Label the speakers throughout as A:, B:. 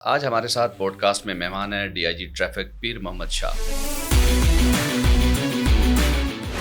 A: آج ہمارے ساتھ پوڈ کاسٹ میں مہمان ہے ڈی آئی جی ٹریفک پیر محمد شاہ۔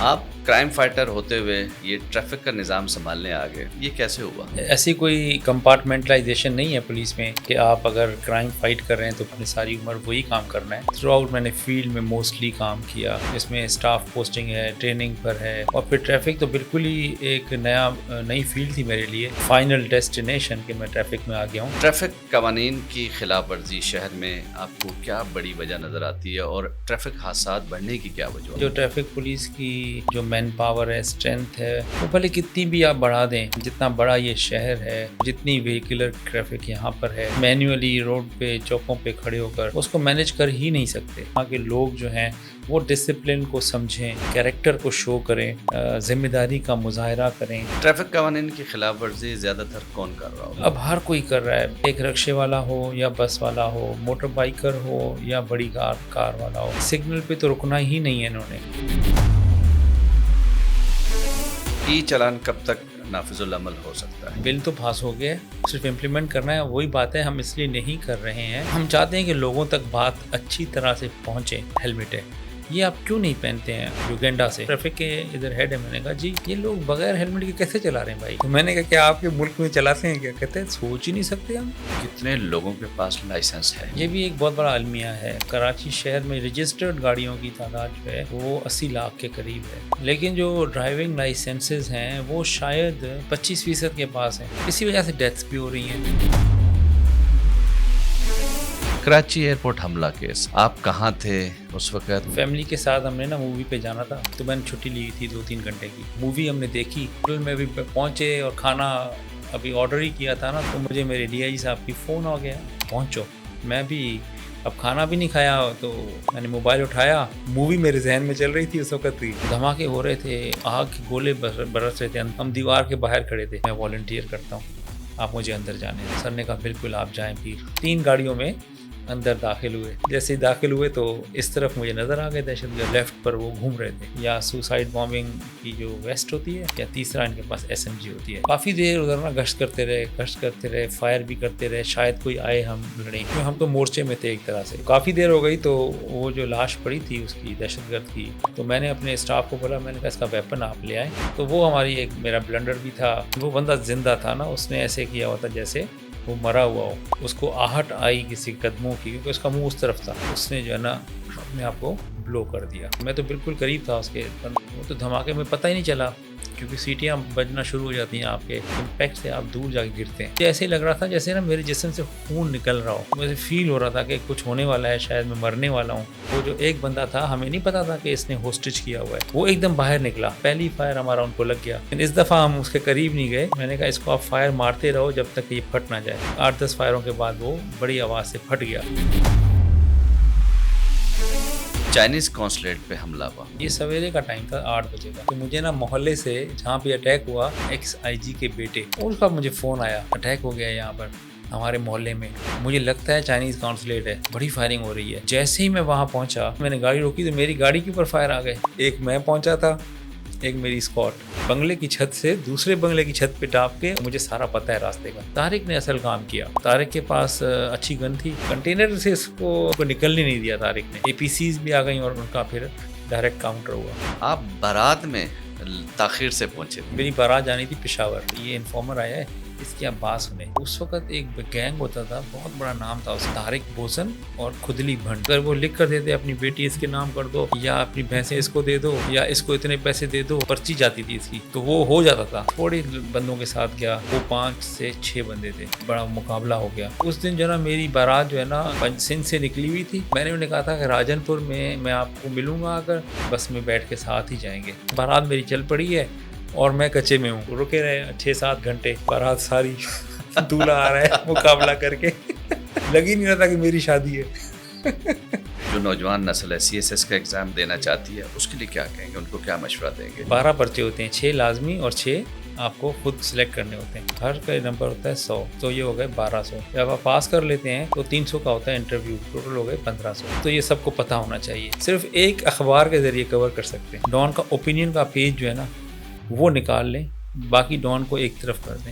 A: آپ کرائم فائٹر ہوتے ہوئے یہ ٹریفک کا نظام سنبھالنے آ گئے، یہ کیسے ہوا؟
B: ایسی کوئی کمپارٹمنٹلائزیشن نہیں ہے پولیس میں کہ آپ اگر کرائم فائٹ کر رہے ہیں تو اپنی ساری عمر وہی کام کرنا ہے۔ تھرو آؤٹ میں نے فیلڈ میں موسٹلی کام کیا، اس میں اسٹاف پوسٹنگ ہے، ٹریننگ پر ہے، اور پھر ٹریفک تو بالکل ہی ایک نئی فیلڈ تھی میرے لیے، فائنل ڈیسٹینیشن کہ میں ٹریفک میں آ گیا ہوں۔
A: ٹریفک قوانین کی خلاف ورزی شہر میں آپ کو کیا بڑی وجہ نظر آتی ہے اور ٹریفک حادثات بڑھنے کی کیا وجہ؟
B: جو ٹریفک پولیس کی جو مین پاور ہے، اسٹرینتھ ہے، وہ بھلے کتنی بھی آپ بڑھا دیں، جتنا بڑا یہ شہر ہے، جتنی ویہیکولر ٹریفک یہاں پر ہے، مینولی روڈ پہ چوکوں پہ کھڑے ہو کر اس کو مینیج کر ہی نہیں سکتے۔ وہاں کے لوگ جو ہیں وہ ڈسپلن کو سمجھیں، کیریکٹر کو شو کریں، ذمہ داری کا مظاہرہ کریں۔
A: ٹریفک قوانین کی خلاف ورزی زیادہ تر کون کر رہا ہو؟
B: اب ہر کوئی کر رہا ہے، ایک رکشے والا ہو یا بس والا ہو، موٹر بائیکر ہو یا بڑی کار والا ہو، سگنل پہ تو رکنا ہی نہیں ہے انہوں نے۔
A: ای چالان کب تک نافذ العمل ہو سکتا ہے؟
B: بل تو پاس ہو گیا ہے، صرف امپلیمنٹ کرنا ہے۔ وہی بات ہے، ہم اس لیے نہیں کر رہے ہیں، ہم چاہتے ہیں کہ لوگوں تک بات اچھی طرح سے پہنچے۔ ہیلمٹ ہے، یہ آپ کیوں نہیں پہنتے ہیں؟ یوگینڈا سے ٹریفک کے ادھر ہیڈ ہے، میں نے کہا جی یہ لوگ بغیر ہیلمٹ کے کیسے چلا رہے ہیں بھائی؟ تو میں نے کہا کیا آپ کے ملک میں چلاتے ہیں کیا؟ کہتے ہیں سوچ ہی نہیں سکتے ہم۔
A: کتنے لوگوں کے پاس لائسنس ہے؟
B: یہ بھی ایک بہت بڑا المیہ ہے۔ کراچی شہر میں رجسٹرڈ گاڑیوں کی تعداد جو ہے وہ 80 لاکھ کے قریب ہے، لیکن جو ڈرائیونگ لائسنسز ہیں وہ شاید 25% کے پاس ہیں۔ اسی وجہ سے ڈیتھس بھی ہو رہی ہیں۔
A: کراچی ایئرپورٹ حملہ کیس، آپ کہاں تھے اس وقت؟
B: فیملی کے ساتھ ہم نے مووی پہ جانا تھا، تو میں نے چھٹی لی تھی 2-3 گھنٹے کی۔ مووی ہم نے دیکھی، ہوٹل میں بھی پہنچے اور کھانا ابھی آرڈر ہی کیا تھا نا، تو مجھے میرے ڈی آئی جی صاحب کی فون آ گیا، پہنچو۔ میں بھی اب کھانا بھی نہیں کھایا، تو میں نے موبائل اٹھایا، مووی میرے ذہن میں چل رہی تھی اس وقت ہی۔ دھماکے ہو رہے تھے، آگ کے گولے برس رہے تھے، ہم دیوار کے باہر کھڑے تھے۔ میں والنٹیئر کرتا ہوں، آپ مجھے اندر جانے دیں۔ سر نے کہا بالکل آپ جائیں۔ پھر 3 گاڑیوں میں اندر داخل ہوئے۔ جیسے ہی داخل ہوئے تو اس طرف مجھے نظر آ گئے دہشت گرد، لیفٹ پر وہ گھوم رہے تھے، یا سوسائڈ بامبنگ کی جو ویسٹ ہوتی ہے، یا تیسرا ان کے پاس SMG ہوتی ہے۔ کافی دیر ادھر نا گشت کرتے رہے، فائر بھی کرتے رہے، شاید کوئی آئے ہم لڑیں، ہم تو مورچے میں تھے ایک طرح سے۔ کافی دیر ہو گئی تو وہ جو لاش پڑی تھی اس کی، دہشت گرد کی، تو میں نے اپنے اسٹاف کو بولا، میں نے کہا اس کا ویپن آپ لے آئیں۔ تو وہ ہماری ایک میرا بلنڈر بھی تھا، وہ بندہ زندہ تھا نا، اس نے ایسے کیا ہوا تھا جیسے وہ مرا ہوا ہو، اس کو آہٹ آئی کسی قدموں کی، کیونکہ اس کا منہ اس طرف تھا، اس نے جو ہے نا اپنے آپ کو بلو کر دیا۔ میں تو بالکل قریب تھا اس کے، وہ تو دھماکے میں پتہ ہی نہیں چلا، کیونکہ سیٹیاں بجنا شروع ہو جاتی ہیں، آپ کے امپیکٹ سے آپ دور جا کے گرتے ہیں۔ ایسے ہی لگ رہا تھا جیسے نا میرے جسم سے خون نکل رہا ہو، مجھے فیل ہو رہا تھا کہ کچھ ہونے والا ہے، شاید میں مرنے والا ہوں۔ وہ جو ایک بندہ تھا، ہمیں نہیں پتا تھا کہ اس نے ہوسٹیج کیا ہوا ہے، وہ ایک دم باہر نکلا، پہلی فائر ہمارا ان کو لگ گیا، لیکن اس دفعہ ہم اس کے قریب نہیں گئے۔ میں نے کہا اس کو آپ فائر مارتے رہو جب تک کہ یہ پھٹ نہ جائے۔ 8-10 فائروں کے بعد وہ بڑی آواز سے پھٹ گیا۔
A: چائنیز قونصلیٹ پہ حملہ ہوا،
B: یہ سویرے کا ٹائم تھا، 8 بجے کا۔ تو مجھے نا محلے سے جہاں پہ اٹیک ہوا، ایکس IG کے بیٹے، ان کا مجھے فون آیا، اٹیک ہو گیا یہاں پر ہمارے محلے میں، مجھے لگتا ہے چائنیز قونصلیٹ ہے، بڑی فائرنگ ہو رہی ہے۔ جیسے ہی میں وہاں پہنچا، میں نے گاڑی روکی تو میری گاڑی کے اوپر فائر آ گئے۔ ایک میں پہنچا تھا، ایک میری اسکاٹ، بنگلے کی چھت سے دوسرے بنگلے کی چھت پہ ٹاپ کے، مجھے سارا پتہ ہے راستے کا۔ طارق نے اصل کام کیا، طارق کے پاس اچھی گن تھی، کنٹینر سے اس کو نکلنے نہیں دیا طارق نے۔ APCs بھی آ گئیں اور ان کا پھر ڈائریکٹ کاؤنٹر ہوا۔
A: آپ بارات میں تاخیر سے پہنچے؟
B: میری بارات جانی تھی پشاور، یہ انفارمر آیا ہے، اس کی آپ بات سنیں۔ اس وقت ایک گینگ ہوتا تھا، بہت بڑا نام تھا اس، طارق بوسن اور خدلی بھنڈ۔ اگر وہ لکھ کر دیتے اپنی بیٹی اس کے نام کر دو، یا اپنی بھینسیں اس کو دے دو، یا اس کو اتنے پیسے دے دو، پرچی جاتی تھی اس کی، تو وہ ہو جاتا تھا۔ تھوڑے بندوں کے ساتھ گیا، وہ 5 سے 6 بندے تھے، بڑا مقابلہ ہو گیا۔ اس دن جو ہے نا میری بارات جو ہے نا سندھ سے نکلی ہوئی تھی، میں نے انہیں کہا تھا کہ راجن پور میں آپ کو ملوں گا، اگر بس میں بیٹھ کے ساتھ ہی جائیں گے۔ بارات میری چل پڑی ہے اور میں کچے میں ہوں، رکے رہے 6-7 گھنٹے، بارات ساری دولہا آ رہا ہے مقابلہ کر کے، لگ ہی نہیں رہا تھا کہ میری شادی ہے۔
A: جو نوجوان نسل ہے CSS کا ایگزام دینا چاہتی ہے، اس کے لیے کیا کہیں گے، ان کو کیا مشورہ دیں گے؟
B: 12 پرچے ہوتے ہیں، 6 لازمی اور 6 آپ کو خود سلیکٹ کرنے ہوتے ہیں۔ ہر کا نمبر ہوتا ہے 100، تو یہ ہو گئے 1200۔ جب آپ پاس کر لیتے ہیں تو 300 کا ہوتا ہے انٹرویو، ٹوٹل ہو گئے 1500۔ تو یہ سب کو پتہ ہونا چاہیے، صرف ایک اخبار کے ذریعے کور کر سکتے ہیں۔ ڈان کا اوپینین کا پیج جو ہے نا وہ نکال لیں، باقی ڈان کو ایک طرف کر دیں۔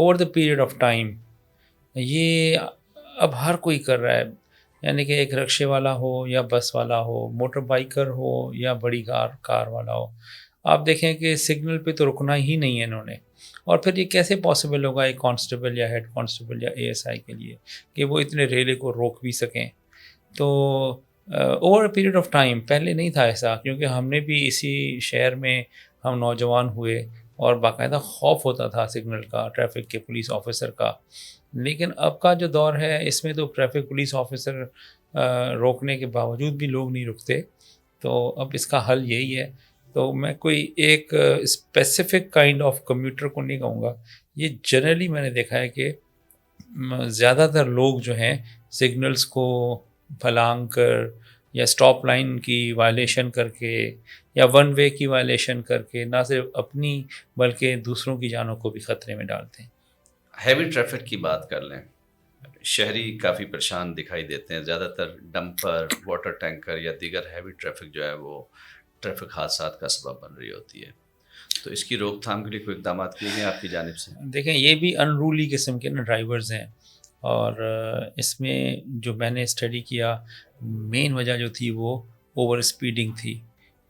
B: Over the period of time یہ اب ہر کوئی کر رہا ہے، یعنی کہ ایک رکشے والا ہو یا بس والا ہو، موٹر بائیکر ہو یا بڑی کار والا ہو، آپ دیکھیں کہ سگنل پہ تو رکنا ہی نہیں ہے انہوں نے. اور پھر یہ کیسے پاسبل ہوگا ایک کانسٹیبل یا ہیڈ کانسٹیبل یا ASI کے لیے کہ وہ اتنے ریلے کو روک بھی سکیں؟ تو over a period of time پہلے نہیں تھا ایسا، کیونکہ ہم نے بھی اسی شہر میں ہم نوجوان ہوئے اور باقاعدہ خوف ہوتا تھا سگنل کا، ٹریفک کے پولیس آفیسر کا. لیکن اب کا جو دور ہے اس میں تو ٹریفک پولیس آفیسر روکنے کے باوجود بھی لوگ نہیں رکتے. تو اب اس کا حل یہی ہے. تو میں کوئی ایک اسپیسیفک کائنڈ آف کمیوٹر کو نہیں کہوں گا، یہ جنرلی میں نے دیکھا ہے کہ زیادہ تر لوگ جو ہیں سگنلز کو پھلانگ کر یا اسٹاپ لائن کی وائلیشن کر کے یا ون وے کی وائلیشن کر کے نہ صرف اپنی بلکہ دوسروں کی جانوں کو بھی خطرے میں ڈالتے ہیں.
A: ہیوی ٹریفک کی بات کر لیں، شہری کافی پریشان دکھائی دیتے ہیں. زیادہ تر ڈمپر، واٹر ٹینکر یا دیگر ہیوی ٹریفک جو ہے وہ ٹریفک حادثات کا سبب بن رہی ہوتی ہے. تو اس کی روک تھام کے لیے کوئی اقدامات کیے گئے آپ کی جانب سے؟
B: دیکھیں یہ بھی انرولی قسم کے ڈرائیورز ہیں، اور اس میں جو میں نے اسٹڈی کیا مین وجہ جو تھی وہ اوور اسپیڈنگ تھی.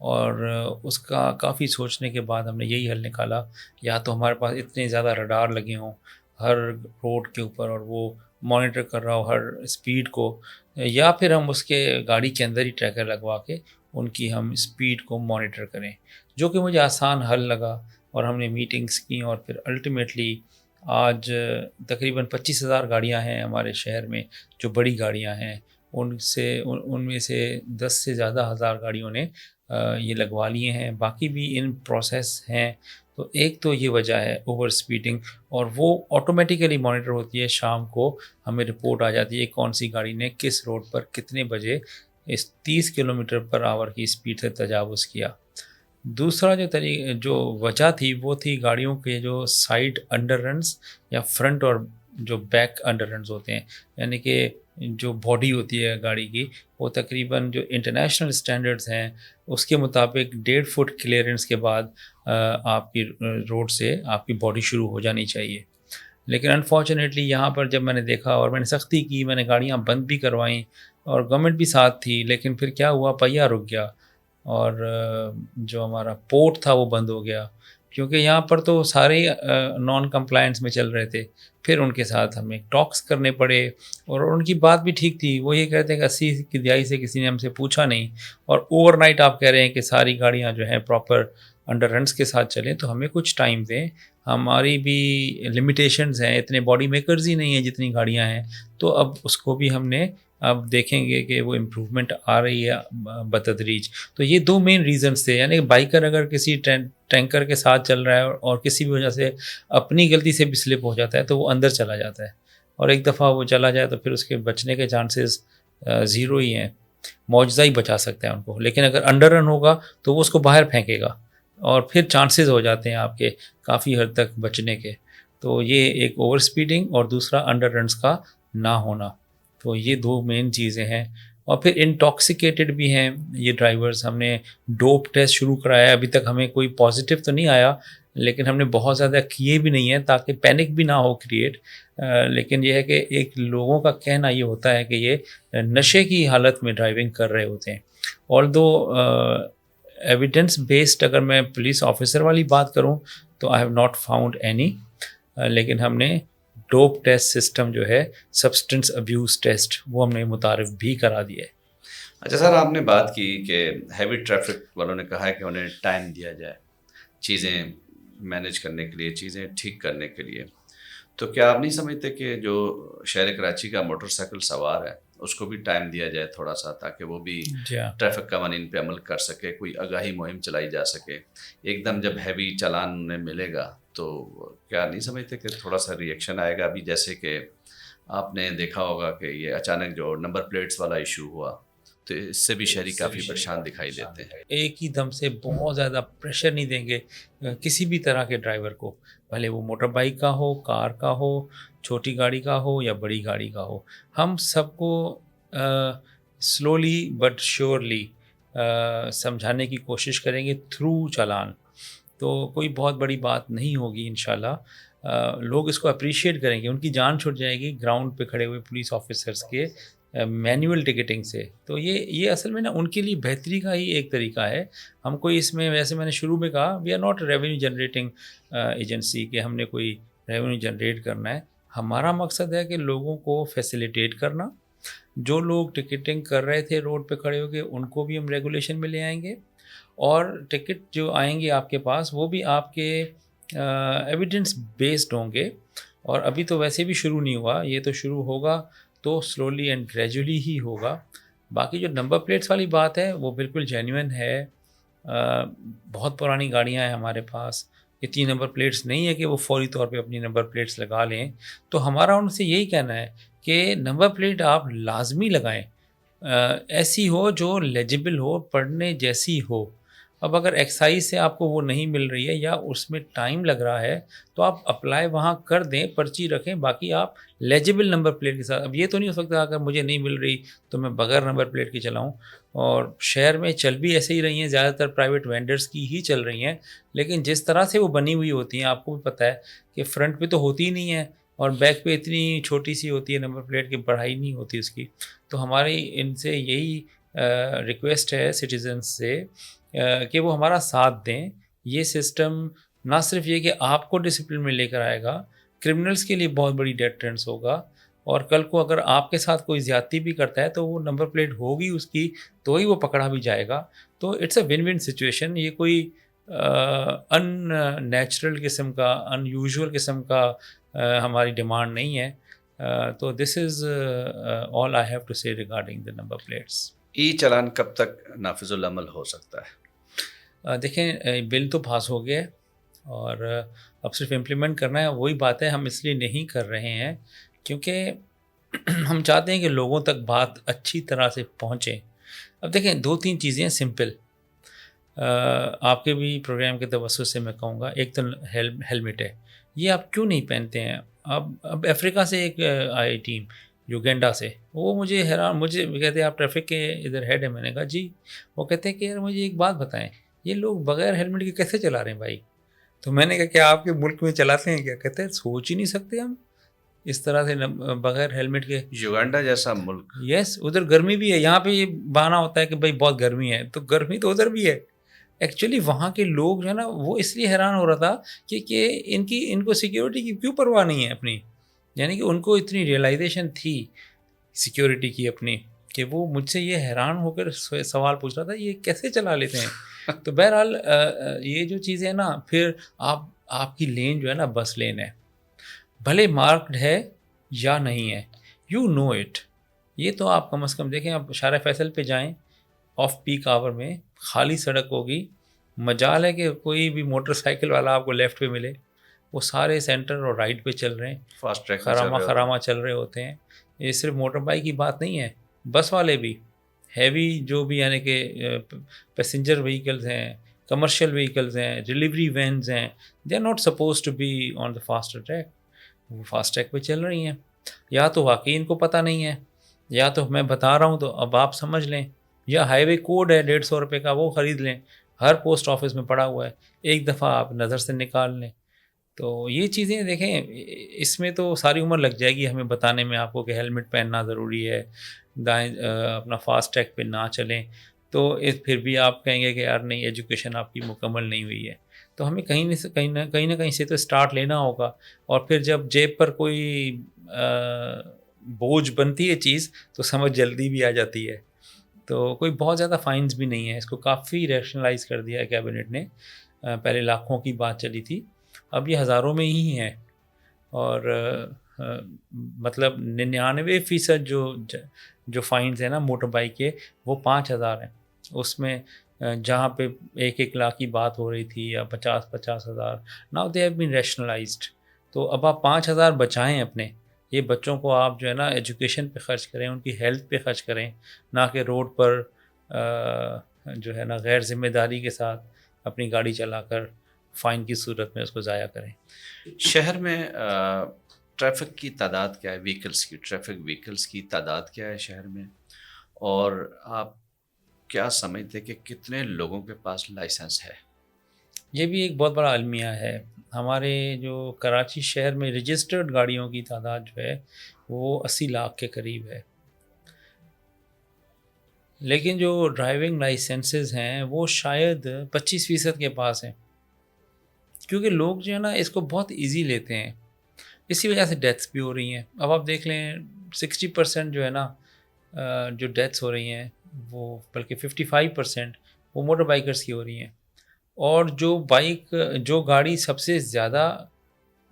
B: اور اس کا کافی سوچنے کے بعد ہم نے یہی حل نکالا، یا تو ہمارے پاس اتنے زیادہ رڈار لگے ہوں ہر روڈ کے اوپر اور وہ مانیٹر کر رہا ہو ہر اسپیڈ کو، یا پھر ہم اس کے گاڑی کے اندر ہی ٹریکر لگوا کے ان کی ہم اسپیڈ کو مانیٹر کریں، جو کہ مجھے آسان حل لگا. اور ہم نے میٹنگز کی اور پھر الٹیمیٹلی آج تقریباً 25,000 گاڑیاں ہیں ہمارے شہر میں جو بڑی گاڑیاں ہیں، ان میں سے 10 سے زیادہ ہزار گاڑیوں نے یہ لگوا لیے ہیں، باقی بھی ان پروسیس ہیں. تو ایک تو یہ وجہ ہے اوور اسپیڈنگ، اور وہ آٹومیٹیکلی مانیٹر ہوتی ہے. شام کو ہمیں رپورٹ آ جاتی ہے کون سی گاڑی نے کس روڈ پر کتنے بجے اس 30 کلومیٹر پر آور کی اسپیڈ سے تجاوز کیا. دوسرا جو وجہ تھی وہ تھی گاڑیوں کے جو سائڈ انڈر رنز یا فرنٹ اور جو بیک انڈر رنز ہوتے ہیں، یعنی کہ جو باڈی ہوتی ہے گاڑی کی وہ تقریباً جو انٹرنیشنل اسٹینڈرڈز ہیں اس کے مطابق 1.5 فٹ کلیئرنس کے بعد آپ کی روڈ سے آپ کی باڈی شروع ہو جانی چاہیے. لیکن انفارچونیٹلی یہاں پر جب میں نے دیکھا اور میں نے سختی کی، میں نے گاڑیاں بند بھی کروائیں اور گورنمنٹ بھی ساتھ تھی، لیکن پھر کیا ہوا، پہیہ رک گیا اور جو ہمارا پورٹ تھا وہ بند ہو گیا، کیونکہ یہاں پر تو سارے نان کمپلائنس میں چل رہے تھے. پھر ان کے ساتھ ہمیں ٹاکس کرنے پڑے، اور ان کی بات بھی ٹھیک تھی. وہ یہ کہتے ہیں کہ 80 کی دہائی سے کسی نے ہم سے پوچھا نہیں، اور اوور نائٹ آپ کہہ رہے ہیں کہ ساری گاڑیاں جو ہیں پراپر انڈر رنس کے ساتھ چلیں، تو ہمیں کچھ ٹائم دیں، ہماری بھی لمیٹیشنز ہیں، اتنے باڈی میکرز ہی نہیں ہیں جتنی گاڑیاں ہیں. تو اب اس کو بھی ہم نے اب دیکھیں گے کہ وہ امپروومنٹ آ رہی ہے بتدریج. تو یہ دو مین ریزنز تھے، یعنی بائیکر اگر کسی ٹینکر کے ساتھ چل رہا ہے اور کسی بھی وجہ سے اپنی غلطی سے بھی سلپ ہو جاتا ہے تو وہ اندر چلا جاتا ہے، اور ایک دفعہ وہ چلا جائے تو پھر اس کے بچنے کے چانسز زیرو ہی ہیں. معجزہ ہی بچا سکتا ہے ان کو. لیکن اگر انڈر رن ہوگا تو وہ اس کو باہر پھینکے گا، اور پھر چانسز ہو جاتے ہیں آپ کے کافی حد تک بچنے کے. تو یہ ایک اوور اسپیڈنگ اور دوسرا انڈر رنس کا نہ ہونا. تو یہ دو مین چیزیں ہیں. اور پھر انٹاکسیکیٹڈ بھی ہیں یہ ڈرائیورز. ہم نے ڈوپ ٹیسٹ شروع کرایا ہے، ابھی تک ہمیں کوئی پازیٹیو تو نہیں آیا، لیکن ہم نے بہت زیادہ کیے بھی نہیں ہیں تاکہ پینک بھی نہ ہو کریٹ. لیکن یہ ہے کہ ایک لوگوں کا کہنا یہ ہوتا ہے کہ یہ نشے کی حالت میں ڈرائیونگ کر رہے ہوتے ہیں. آلدو ایویڈنس بیسڈ اگر میں پولیس آفیسر والی بات کروں تو I have not found any, لیکن ہم نے ڈوپ ٹیسٹ سسٹم جو ہے سبسٹنس ابیوز ٹیسٹ وہ ہم نے متعارف بھی کرا دیا ہے.
A: اچھا سر، آپ نے بات کی کہ ہیوی ٹریفک والوں نے کہا ہے کہ انہیں ٹائم دیا جائے چیزیں مینیج کرنے کے لیے، چیزیں ٹھیک کرنے کے لیے. تو کیا آپ نہیں سمجھتے کہ جو شہر کراچی کا موٹر سائیکل سوار ہے اس کو بھی ٹائم دیا جائے تھوڑا سا، تاکہ وہ بھی ٹریفک قوانین پہ عمل کر سکے، کوئی آگاہی مہم چلائی جا سکے؟ ایک دم جب ہیوی چالان انہیں ملے گا تو کیا نہیں سمجھتے کہ تھوڑا سا ریئیکشن آئے گا؟ ابھی جیسے کہ آپ نے دیکھا ہوگا کہ یہ اچانک جو نمبر پلیٹس والا ایشو ہوا تو اس سے بھی شہری کافی پریشان دکھائی دیتے ہیں.
B: ایک ہی دم سے بہت زیادہ پریشر نہیں دیں گے کسی بھی طرح کے ڈرائیور کو، بھلے وہ موٹر بائک کا ہو، کار کا ہو، چھوٹی گاڑی کا ہو یا بڑی گاڑی کا ہو. ہم سب کو سلولی بٹ شیورلی سمجھانے کی کوشش کریں گے تھرو چالان. تو کوئی بہت بڑی بات نہیں ہوگی انشاءاللہ. لوگ اس کو اپریشیٹ کریں گے, ان کی جان چھوٹ جائے گی گراؤنڈ پہ کھڑے ہوئے پولیس آفیسرس کے مینول ٹکٹنگ سے. تو یہ اصل میں نا ان کے لیے بہتری کا ہی ایک طریقہ ہے. ہم کوئی اس میں, ویسے میں نے شروع میں کہا, we are not revenue generating agency کہ ہم نے کوئی ریونیو جنریٹ کرنا ہے. ہمارا مقصد ہے کہ لوگوں کو فیسیلیٹیٹ کرنا. جو لوگ ٹکٹنگ کر رہے تھے روڈ پہ کھڑے ہو کے, ان کو بھی ہم ریگولیشن میں لے آئیں گے, اور ٹکٹ جو آئیں گے آپ کے پاس وہ بھی آپ کے ایویڈنس بیسڈ ہوں گے. اور ابھی تو ویسے بھی شروع نہیں ہوا, یہ تو شروع ہوگا تو سلولی اینڈ گریجولی ہی ہوگا. باقی جو نمبر پلیٹس والی بات ہے وہ بالکل جینوئن ہے. بہت پرانی گاڑیاں ہیں ہمارے پاس, اتنی نمبر پلیٹس نہیں ہے کہ وہ فوری طور پہ اپنی نمبر پلیٹس لگا لیں. تو ہمارا ان سے یہی کہنا ہے کہ نمبر پلیٹ آپ لازمی لگائیں, ایسی ہو جو لیجبل ہو, پڑھنے جیسی ہو. اب اگر ایکسائز سے آپ کو وہ نہیں مل رہی ہے یا اس میں ٹائم لگ رہا ہے تو آپ اپلائی وہاں کر دیں, پرچی رکھیں, باقی آپ لیجبل نمبر پلیٹ کے ساتھ. اب یہ تو نہیں ہو سکتا اگر مجھے نہیں مل رہی تو میں بغیر نمبر پلیٹ کے چلاؤں. اور شہر میں چل بھی ایسے ہی رہی ہیں, زیادہ تر پرائیویٹ وینڈرز کی ہی چل رہی ہیں, لیکن جس طرح سے وہ بنی ہوئی ہوتی ہیں آپ کو بھی پتہ ہے کہ فرنٹ پہ تو ہوتی ہی نہیں ہے اور بیک پہ اتنی چھوٹی سی ہوتی ہے نمبر پلیٹ کی, بڑھائی نہیں ہوتی اس کی. تو ہماری ان سے یہی ریکویسٹ ہے سٹیزنس سے کہ وہ ہمارا ساتھ دیں. یہ سسٹم نہ صرف یہ کہ آپ کو ڈسپلن میں لے کر آئے گا, کرمنلز کے لیے بہت بڑی ڈیٹرنس ہوگا. اور کل کو اگر آپ کے ساتھ کوئی زیادتی بھی کرتا ہے تو وہ نمبر پلیٹ ہوگی اس کی, تو ہی وہ پکڑا بھی جائے گا. تو it's a one one situation. یہ کوئی ان نیچرل قسم کا, ان یوزول قسم کا ہماری ڈیمانڈ نہیں ہے. تو دس از آل آئی ہیو ٹو سے ریگارڈنگ دا نمبر پلیٹس.
A: ای چالان کب تک نافذ العمل ہو سکتا ہے؟
B: دیکھیں, بل تو پاس ہو گیا اور اب صرف امپلیمنٹ کرنا ہے. وہی بات ہے, ہم اس لیے نہیں کر رہے ہیں کیونکہ ہم چاہتے ہیں کہ لوگوں تک بات اچھی طرح سے پہنچے. اب دیکھیں, 2-3 چیزیں ہیں سمپل, آپ کے بھی پروگرام کے توسط سے میں کہوں گا. ایک تو ہیلمٹ ہے, یہ آپ کیوں نہیں پہنتے ہیں؟ اب افریقہ سے ایک آئی ٹیم یوگینڈا سے, وہ مجھے حیران, مجھے کہتے ہیں آپ ٹریفک کے ادھر ہیڈ ہے. میں نے کہا جی. وہ کہتے ہیں کہ یار مجھے ایک بات بتائیں, یہ لوگ بغیر ہیلمٹ کے کیسے چلا رہے ہیں بھائی؟ تو میں نے کہا کیا آپ کے ملک میں چلاتے ہیں کیا؟ کہتے ہیں سوچ ہی نہیں سکتے ہم اس طرح سے بغیر ہیلمٹ کے.
A: یوگنڈا جیسا ملک,
B: یس, ادھر گرمی بھی ہے. یہاں پہ یہ بہانہ ہوتا ہے کہ بھائی بہت گرمی ہے, تو گرمی تو ادھر بھی ہے. ایکچولی وہاں کے لوگ جو ہے نا, وہ اس لیے حیران ہو رہا تھا کہ ان کو سیکیورٹی کی کیوں پرواہ نہیں ہے اپنی. یعنی کہ ان کو اتنی ریئلائزیشن تھی سیکیورٹی کی اپنی کہ وہ مجھ سے یہ حیران ہو کر سوال پوچھ رہا تھا یہ کیسے چلا لیتے ہیں. تو بہرحال یہ جو چیزیں ہیں نا, پھر آپ کی لین جو ہے نا بس لین ہے, بھلے مارکڈ ہے یا نہیں ہے, یو نو اٹ. یہ تو آپ کم از کم دیکھیں, آپ شارع فیصل پہ جائیں آف پیک آور میں, خالی سڑک ہوگی, مجال ہے کہ کوئی بھی موٹر سائیکل والا آپ کو لیفٹ پہ ملے. وہ سارے سینٹر اور رائٹ پہ چل رہے ہیں,
A: فاسٹ ٹریک
B: خراما چل رہے ہوتے ہیں. یہ صرف موٹر بائک کی بات نہیں ہے, بس والے بھی ہیوی جو بھی یعنی کہ پیسنجر وہیکلز ہیں, کمرشل وہیکلز ہیں, ڈیلیوری وینز ہیں, they are not supposed to be on the fast track. وہ فاسٹ ٹریک پہ چل رہی ہیں. یا تو واقعی ان کو پتہ نہیں ہے, یا تو میں بتا رہا ہوں تو اب آپ سمجھ لیں, یا ہائی وے کوڈ ہے 150 روپے کا, وہ خرید لیں, ہر پوسٹ آفس میں پڑا ہوا ہے, ایک دفعہ آپ نظر سے نکال لیں. تو یہ چیزیں دیکھیں, اس میں تو ساری عمر لگ جائے گی ہمیں بتانے میں آپ کو کہ ہیلمٹ پہننا ضروری ہے, دائیں اپنا فاسٹ ٹریک پہ نہ چلیں. تو پھر بھی آپ کہیں گے کہ یار نہیں, ایجوکیشن آپ کی مکمل نہیں ہوئی ہے. تو ہمیں کہیں نہ کہیں سے تو اسٹارٹ لینا ہوگا. اور پھر جب جیب پر کوئی بوجھ بنتی ہے چیز تو سمجھ جلدی بھی آ جاتی ہے. تو کوئی بہت زیادہ فائنز بھی نہیں ہے, اس کو کافی ریشنلائز کر دیا ہے کیبنٹ نے. پہلے لاکھوں کی بات چلی تھی, اب یہ ہزاروں میں ہی ہے. اور مطلب 99% جو فائنز ہیں نا موٹر بائک کے, وہ 5,000 ہیں. اس میں جہاں پہ 1 لاکھ کی بات ہو رہی تھی یا 50,000, ناؤ دے ہیو بین ریشنلائزڈ. تو اب آپ 5,000 بچائیں اپنے. یہ بچوں کو آپ جو ہے نا ایجوکیشن پہ خرچ کریں, ان کی ہیلتھ پہ خرچ کریں, نہ کہ روڈ پر جو ہے نا غیر ذمہ داری کے ساتھ اپنی گاڑی چلا کر فائن کی صورت میں اس کو ضائع کریں.
A: شہر میں ٹریفک کی تعداد کیا ہے, ٹریفک ویکلز کی تعداد کیا ہے شہر میں, اور آپ کیا سمجھتے کہ کتنے لوگوں کے پاس لائسنس ہے؟
B: یہ بھی ایک بہت بڑا المیہ ہے. ہمارے جو کراچی شہر میں رجسٹرڈ گاڑیوں کی تعداد جو ہے وہ 80 لاکھ کے قریب ہے، لیکن جو ڈرائیونگ لائسنسز ہیں وہ شاید 25% کے پاس ہیں، کیونکہ لوگ جو ہے نا اس کو بہت ایزی لیتے ہیں. اسی وجہ سے ڈیتھس بھی ہو رہی ہیں. اب آپ دیکھ لیں 60% جو ہے نا جو ڈیتھس ہو رہی ہیں وہ، بلکہ 55% وہ موٹر بائکرز کی ہو رہی ہیں. اور جو گاڑی سب سے زیادہ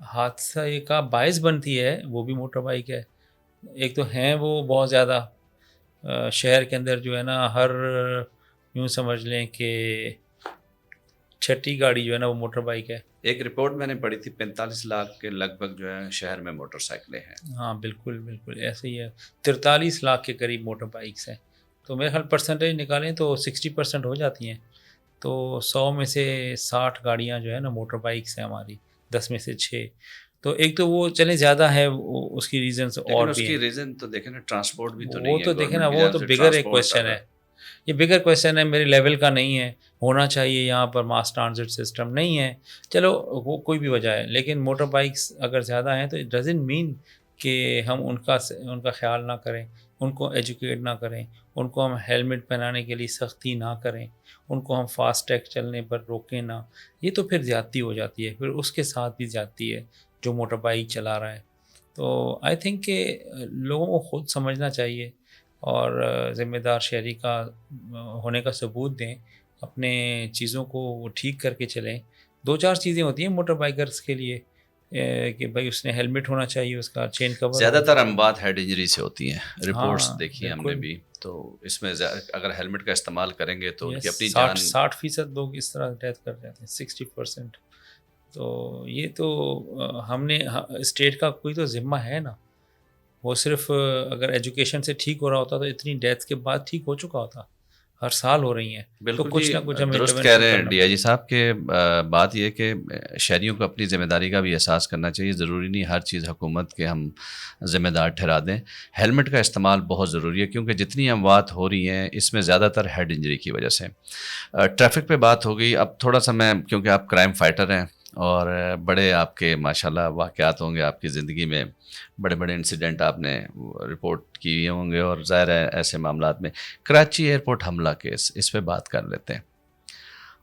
B: حادثہ کا باعث بنتی ہے وہ بھی موٹر بائک ہے. ایک تو ہیں وہ بہت زیادہ شہر کے اندر جو ہے نا ہر یوں سمجھ لیں کہ چھٹی گاڑی جو ہے نا وہ موٹر بائک ہے.
A: ایک رپورٹ میں نے پڑھی تھی 45 لاکھ کے لگ بھگ جو ہے شہر میں موٹر سائیکلیں ہیں.
B: ہاں بالکل بالکل ایسے ہی ہے. 43 لاکھ کے قریب موٹر بائکس ہیں. تو میرے خیال پرسنٹیج نکالیں تو 60% ہو جاتی ہیں. تو 100 میں سے 60 گاڑیاں جو ہے نا موٹر بائکس ہیں ہماری، 10 میں سے 6. تو ایک تو وہ چلیں زیادہ ہے، اس کی ریزنس اور
A: لیکن اس
B: بھی
A: کی
B: ہیں.
A: ریزن تو دیکھیں نا، ٹرانسپورٹ بھی تو
B: وہ
A: نہیں ہے
B: تو دیکھیں نا،
A: گورنمنٹ کی
B: وہ
A: جانب
B: تو
A: سے
B: بگر ایک
A: ٹرانسپورٹ
B: کویشچن ہے. یہ بگر کویشچن ہے، میرے لیول کا نہیں ہے. ہونا چاہیے یہاں پر ماس ٹرانزٹ سسٹم نہیں ہے، چلو وہ کوئی بھی وجہ ہے. لیکن موٹر بائکس اگر زیادہ ہیں تو اٹ ڈزنٹ مین کہ ہم ان کا خیال نہ کریں، ان کو ایجوکیٹ نہ کریں، ان کو ہم ہیلمٹ پہنانے کے لیے سختی نہ کریں، ان کو ہم فاسٹ ٹریک چلنے پر روکیں نہ. یہ تو پھر زیادتی ہو جاتی ہے، پھر اس کے ساتھ بھی زیادتی ہے جو موٹر بائک چلا رہا ہے. تو آئی تھنک کہ لوگوں کو خود سمجھنا چاہیے اور ذمہ دار شہری کا ہونے کا ثبوت دیں، اپنے چیزوں کو وہ ٹھیک کر کے چلیں. 2-4 چیزیں ہوتی ہیں موٹر بائکرز کے لیے کہ بھائی اس نے ہیلمٹ ہونا چاہیے، اس کا چین کور
A: زیادہ تر اموات ہیڈ انجری سے ہوتی ہیں، رپورٹس
B: ہاں
A: دیکھی ہم نے
B: بالکل.
A: بھی. تو اس میں اگر ہیلمٹ کا استعمال کریں گے تو ان کی اپنی
B: 60
A: جان.
B: 60% لوگ اس طرح ڈیتھ کر جاتے ہیں، 60%. تو یہ تو ہم نے اسٹیٹ کا کوئی تو ذمہ ہے نا. وہ صرف اگر ایجوکیشن سے ٹھیک ہو رہا ہوتا تو اتنی ڈیتھ کے بعد ٹھیک ہو چکا ہوتا. ہر سال ہو رہی ہیں. تو
A: بالکل
B: کچھ
A: جی،
B: نہ کچھ ہمیں
A: درست کہہ
B: انٹرونشن
A: رہے ہیں
B: کرنا
A: ڈی آئی جی صاحب کہ بات یہ کہ شہریوں کو اپنی ذمہ داری کا بھی احساس کرنا چاہیے. ضروری نہیں ہر چیز حکومت کے ہم ذمہ دار ٹھہرا دیں. ہیلمٹ کا استعمال بہت ضروری ہے کیونکہ جتنی اموات ہو رہی ہیں اس میں زیادہ تر ہیڈ انجری کی وجہ سے. ٹریفک پہ بات ہو گئی. اب تھوڑا سا میں، کیونکہ آپ کرائم فائٹر ہیں اور بڑے آپ کے ماشاءاللہ واقعات ہوں گے آپ کی زندگی میں، بڑے بڑے انسیڈنٹ آپ نے رپورٹ کیے ہوں گے، اور ظاہر ہے ایسے معاملات میں کراچی ایئرپورٹ حملہ کیس، اس پہ بات کر لیتے ہیں.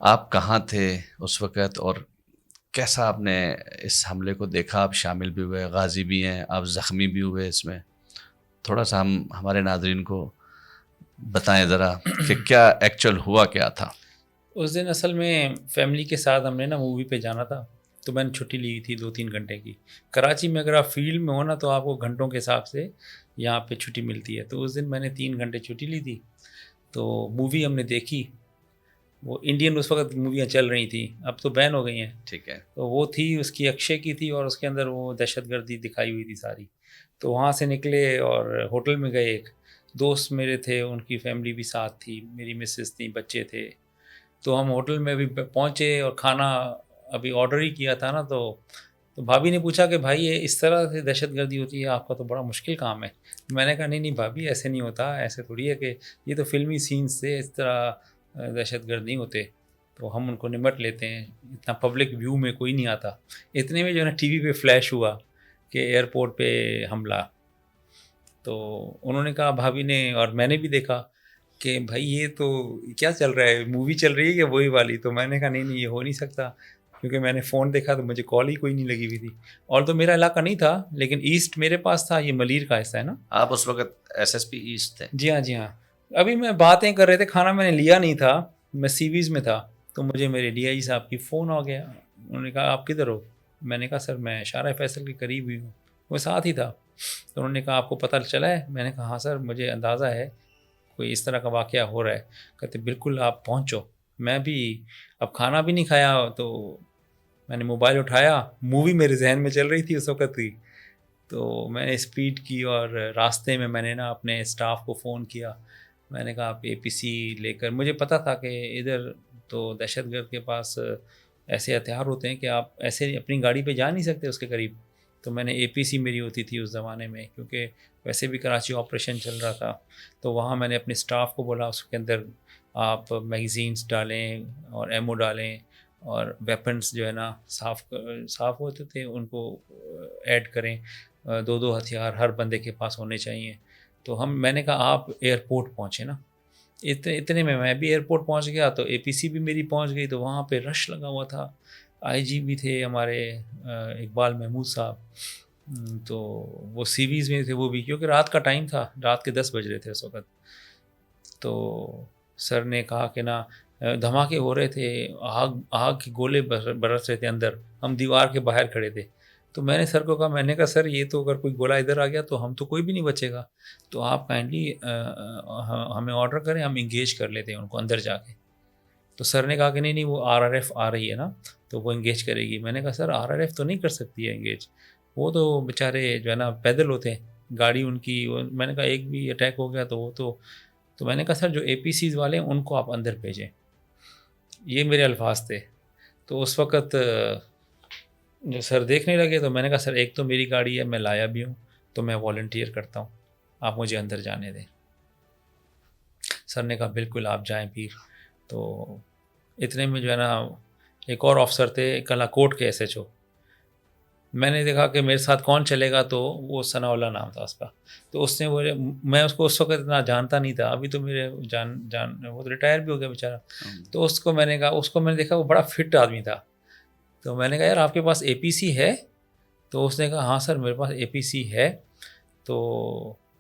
A: آپ کہاں تھے اس وقت اور کیسا آپ نے اس حملے کو دیکھا؟ آپ شامل بھی ہوئے، غازی بھی ہیں، آپ زخمی بھی ہوئے اس میں. تھوڑا سا ہمارے ناظرین کو بتائیں ذرا کہ کیا ایکچوئل ہوا کیا تھا.
B: اس دن اصل میں فیملی کے ساتھ ہم نے نا مووی پہ جانا تھا، تو میں نے چھٹی لی تھی 2-3 گھنٹے کی. کراچی میں اگر آپ فیلڈ میں ہو نا تو آپ کو گھنٹوں کے حساب سے یہاں پہ چھٹی ملتی ہے. تو اس دن میں نے 3 گھنٹے چھٹی لی تھی. تو مووی ہم نے دیکھی. وہ انڈین اس وقت موویاں چل رہی تھیں، اب تو بین ہو گئی ہیں.
A: ٹھیک ہے.
B: تو وہ تھی اس کی اکشے کی تھی، اور اس کے اندر وہ دہشت گردی دکھائی ہوئی تھی ساری. تو وہاں سے نکلے اور ہوٹل میں گئے. ایک دوست میرے تھے، ان کی فیملی بھی ساتھ تھی، میری مسز تھیں، بچے تھے. تو ہم ہوٹل میں ابھی پہنچے اور کھانا ابھی آرڈر ہی کیا تھا نا، تو بھابھی نے پوچھا کہ بھائی یہ اس طرح سے دہشت گردی ہوتی ہے، آپ کا تو بڑا مشکل کام ہے. میں نے کہا نہیں بھابھی ایسے نہیں ہوتا، ایسے تھوڑی ہے کہ یہ تو فلمی سینس سے اس طرح دہشت گرد نہیں ہوتے. تو ہم ان کو نمٹ لیتے ہیں، اتنا پبلک ویو میں کوئی نہیں آتا. اتنے میں جو ہے نا ٹی وی پہ فلیش ہوا کہ ایئرپورٹ پہ حملہ. تو انہوں نے کہا بھابھی نے، اور میں نے بھی دیکھا کہ بھائی یہ تو کیا چل رہا ہے، مووی چل رہی ہے کہ وہی والی. تو میں نے کہا نہیں یہ ہو نہیں سکتا، کیونکہ میں نے فون دیکھا تو مجھے کال ہی کوئی نہیں لگی ہوئی تھی. اور تو میرا علاقہ نہیں تھا، لیکن ایسٹ میرے پاس تھا. یہ ملیر کا حصہ ہے نا.
A: آپ اس وقت SSP ایسٹ تھے؟
B: جی ہاں جی ہاں. ابھی میں باتیں کر رہے تھے، کھانا میں نے لیا نہیں تھا، میں سی ویز میں تھا. تو مجھے میرے ڈی آئی صاحب کی فون آ گیا. انہوں نے کہا آپ کدھر ہو؟ میں نے کہا سر میں شارع فیصل کے قریب ہی ہوں. وہ ساتھ ہی تھا. تو انہوں نے کہا آپ کو پتہ چلا ہے؟ میں نے کہا ہاں سر مجھے اندازہ ہے کوئی اس طرح کا واقعہ ہو رہا ہے. کہتے بالکل آپ پہنچو. میں بھی اب کھانا بھی نہیں کھایا، تو میں نے موبائل اٹھایا، مووی میرے ذہن میں چل رہی تھی اس وقت کی. تو میں نے اسپیڈ کی اور راستے میں نے نا اپنے اسٹاف کو فون کیا. میں نے کہا آپ APC لے کر، مجھے پتہ تھا کہ ادھر تو دہشت گرد کے پاس ایسے ہتھیار ہوتے ہیں کہ آپ ایسے اپنی گاڑی پہ جا نہیں سکتے اس کے قریب. تو میں نے APC میری ہوتی تھی اس زمانے میں، کیونکہ ویسے بھی کراچی آپریشن چل رہا تھا. تو وہاں میں نے اپنے اسٹاف کو بولا اس کے اندر آپ میگزینس ڈالیں اور ایمو ڈالیں اور ویپنس جو ہے نا صاف ہوتے تھے ان کو ایڈ کریں، 2 ہتھیار ہر بندے کے پاس ہونے چاہیے. تو میں نے کہا آپ ایئرپورٹ پہنچے نا، اتنے میں بھی ایئرپورٹ پہنچ گیا تو اے پی سی بھی میری پہنچ گئی. تو وہاں پہ رش لگا ہوا تھا، آئی جی بھی تھے ہمارے اقبال محمود صاحب، تو وہ سی ویز میں تھے وہ بھی، کیونکہ رات کا ٹائم تھا، رات کے 10 بج رہے تھے اس وقت. تو سر نے کہا کہ نا دھماکے ہو رہے تھے، آگ کے گولے برس رہے تھے اندر، ہم دیوار کے باہر کھڑے تھے. تو میں نے سر کو کہا، میں نے کہا سر یہ تو اگر کوئی گولا ادھر آ گیا تو ہم تو کوئی بھی نہیں بچے گا، تو آپ کائنڈلی ہمیں آرڈر کریں، ہم انگیج کر لیتے ہیں ان کو اندر جا کے. تو سر نے کہا کہ نہیں وہ آر آر ایف آ رہی ہے نا تو وہ انگیج کرے گی. میں نے کہا سر آر آر ایف تو نہیں کر سکتی ہے انگیج، وہ تو بیچارے جو ہے نا پیدل ہوتے ہیں، گاڑی ان کی. میں نے کہا ایک بھی اٹیک ہو گیا تو وہ تو میں نے کہا سر جو اے پی سیز والے ہیں ان کو آپ اندر بھیجیں، یہ میرے الفاظ تھے. تو اس وقت جو سر دیکھنے لگے تو میں نے کہا سر ایک تو میری گاڑی ہے، میں لایا بھی ہوں، تو میں والنٹیئر کرتا ہوں، آپ مجھے اندر جانے دیں. سر نے کہا بالکل آپ جائیں پیر. تو اتنے میں جو ہے نا ایک اور آفسر تھے کلا کوٹ کے ایس ایچ او، میں نے دیکھا کہ میرے ساتھ کون چلے گا، تو وہ ثناء اللہ نام تھا اس کا. تو اس نے بولے، میں اس کو اس وقت اتنا جانتا نہیں تھا، ابھی تو میرے وہ تو ریٹائر بھی ہو گیا بیچارہ. تو اس کو میں نے دیکھا وہ بڑا فٹ آدمی تھا. تو میں نے کہا یار آپ کے پاس اے پی سی ہے؟ تو اس نے کہا ہاں سر میرے پاس اے پی سی ہے، تو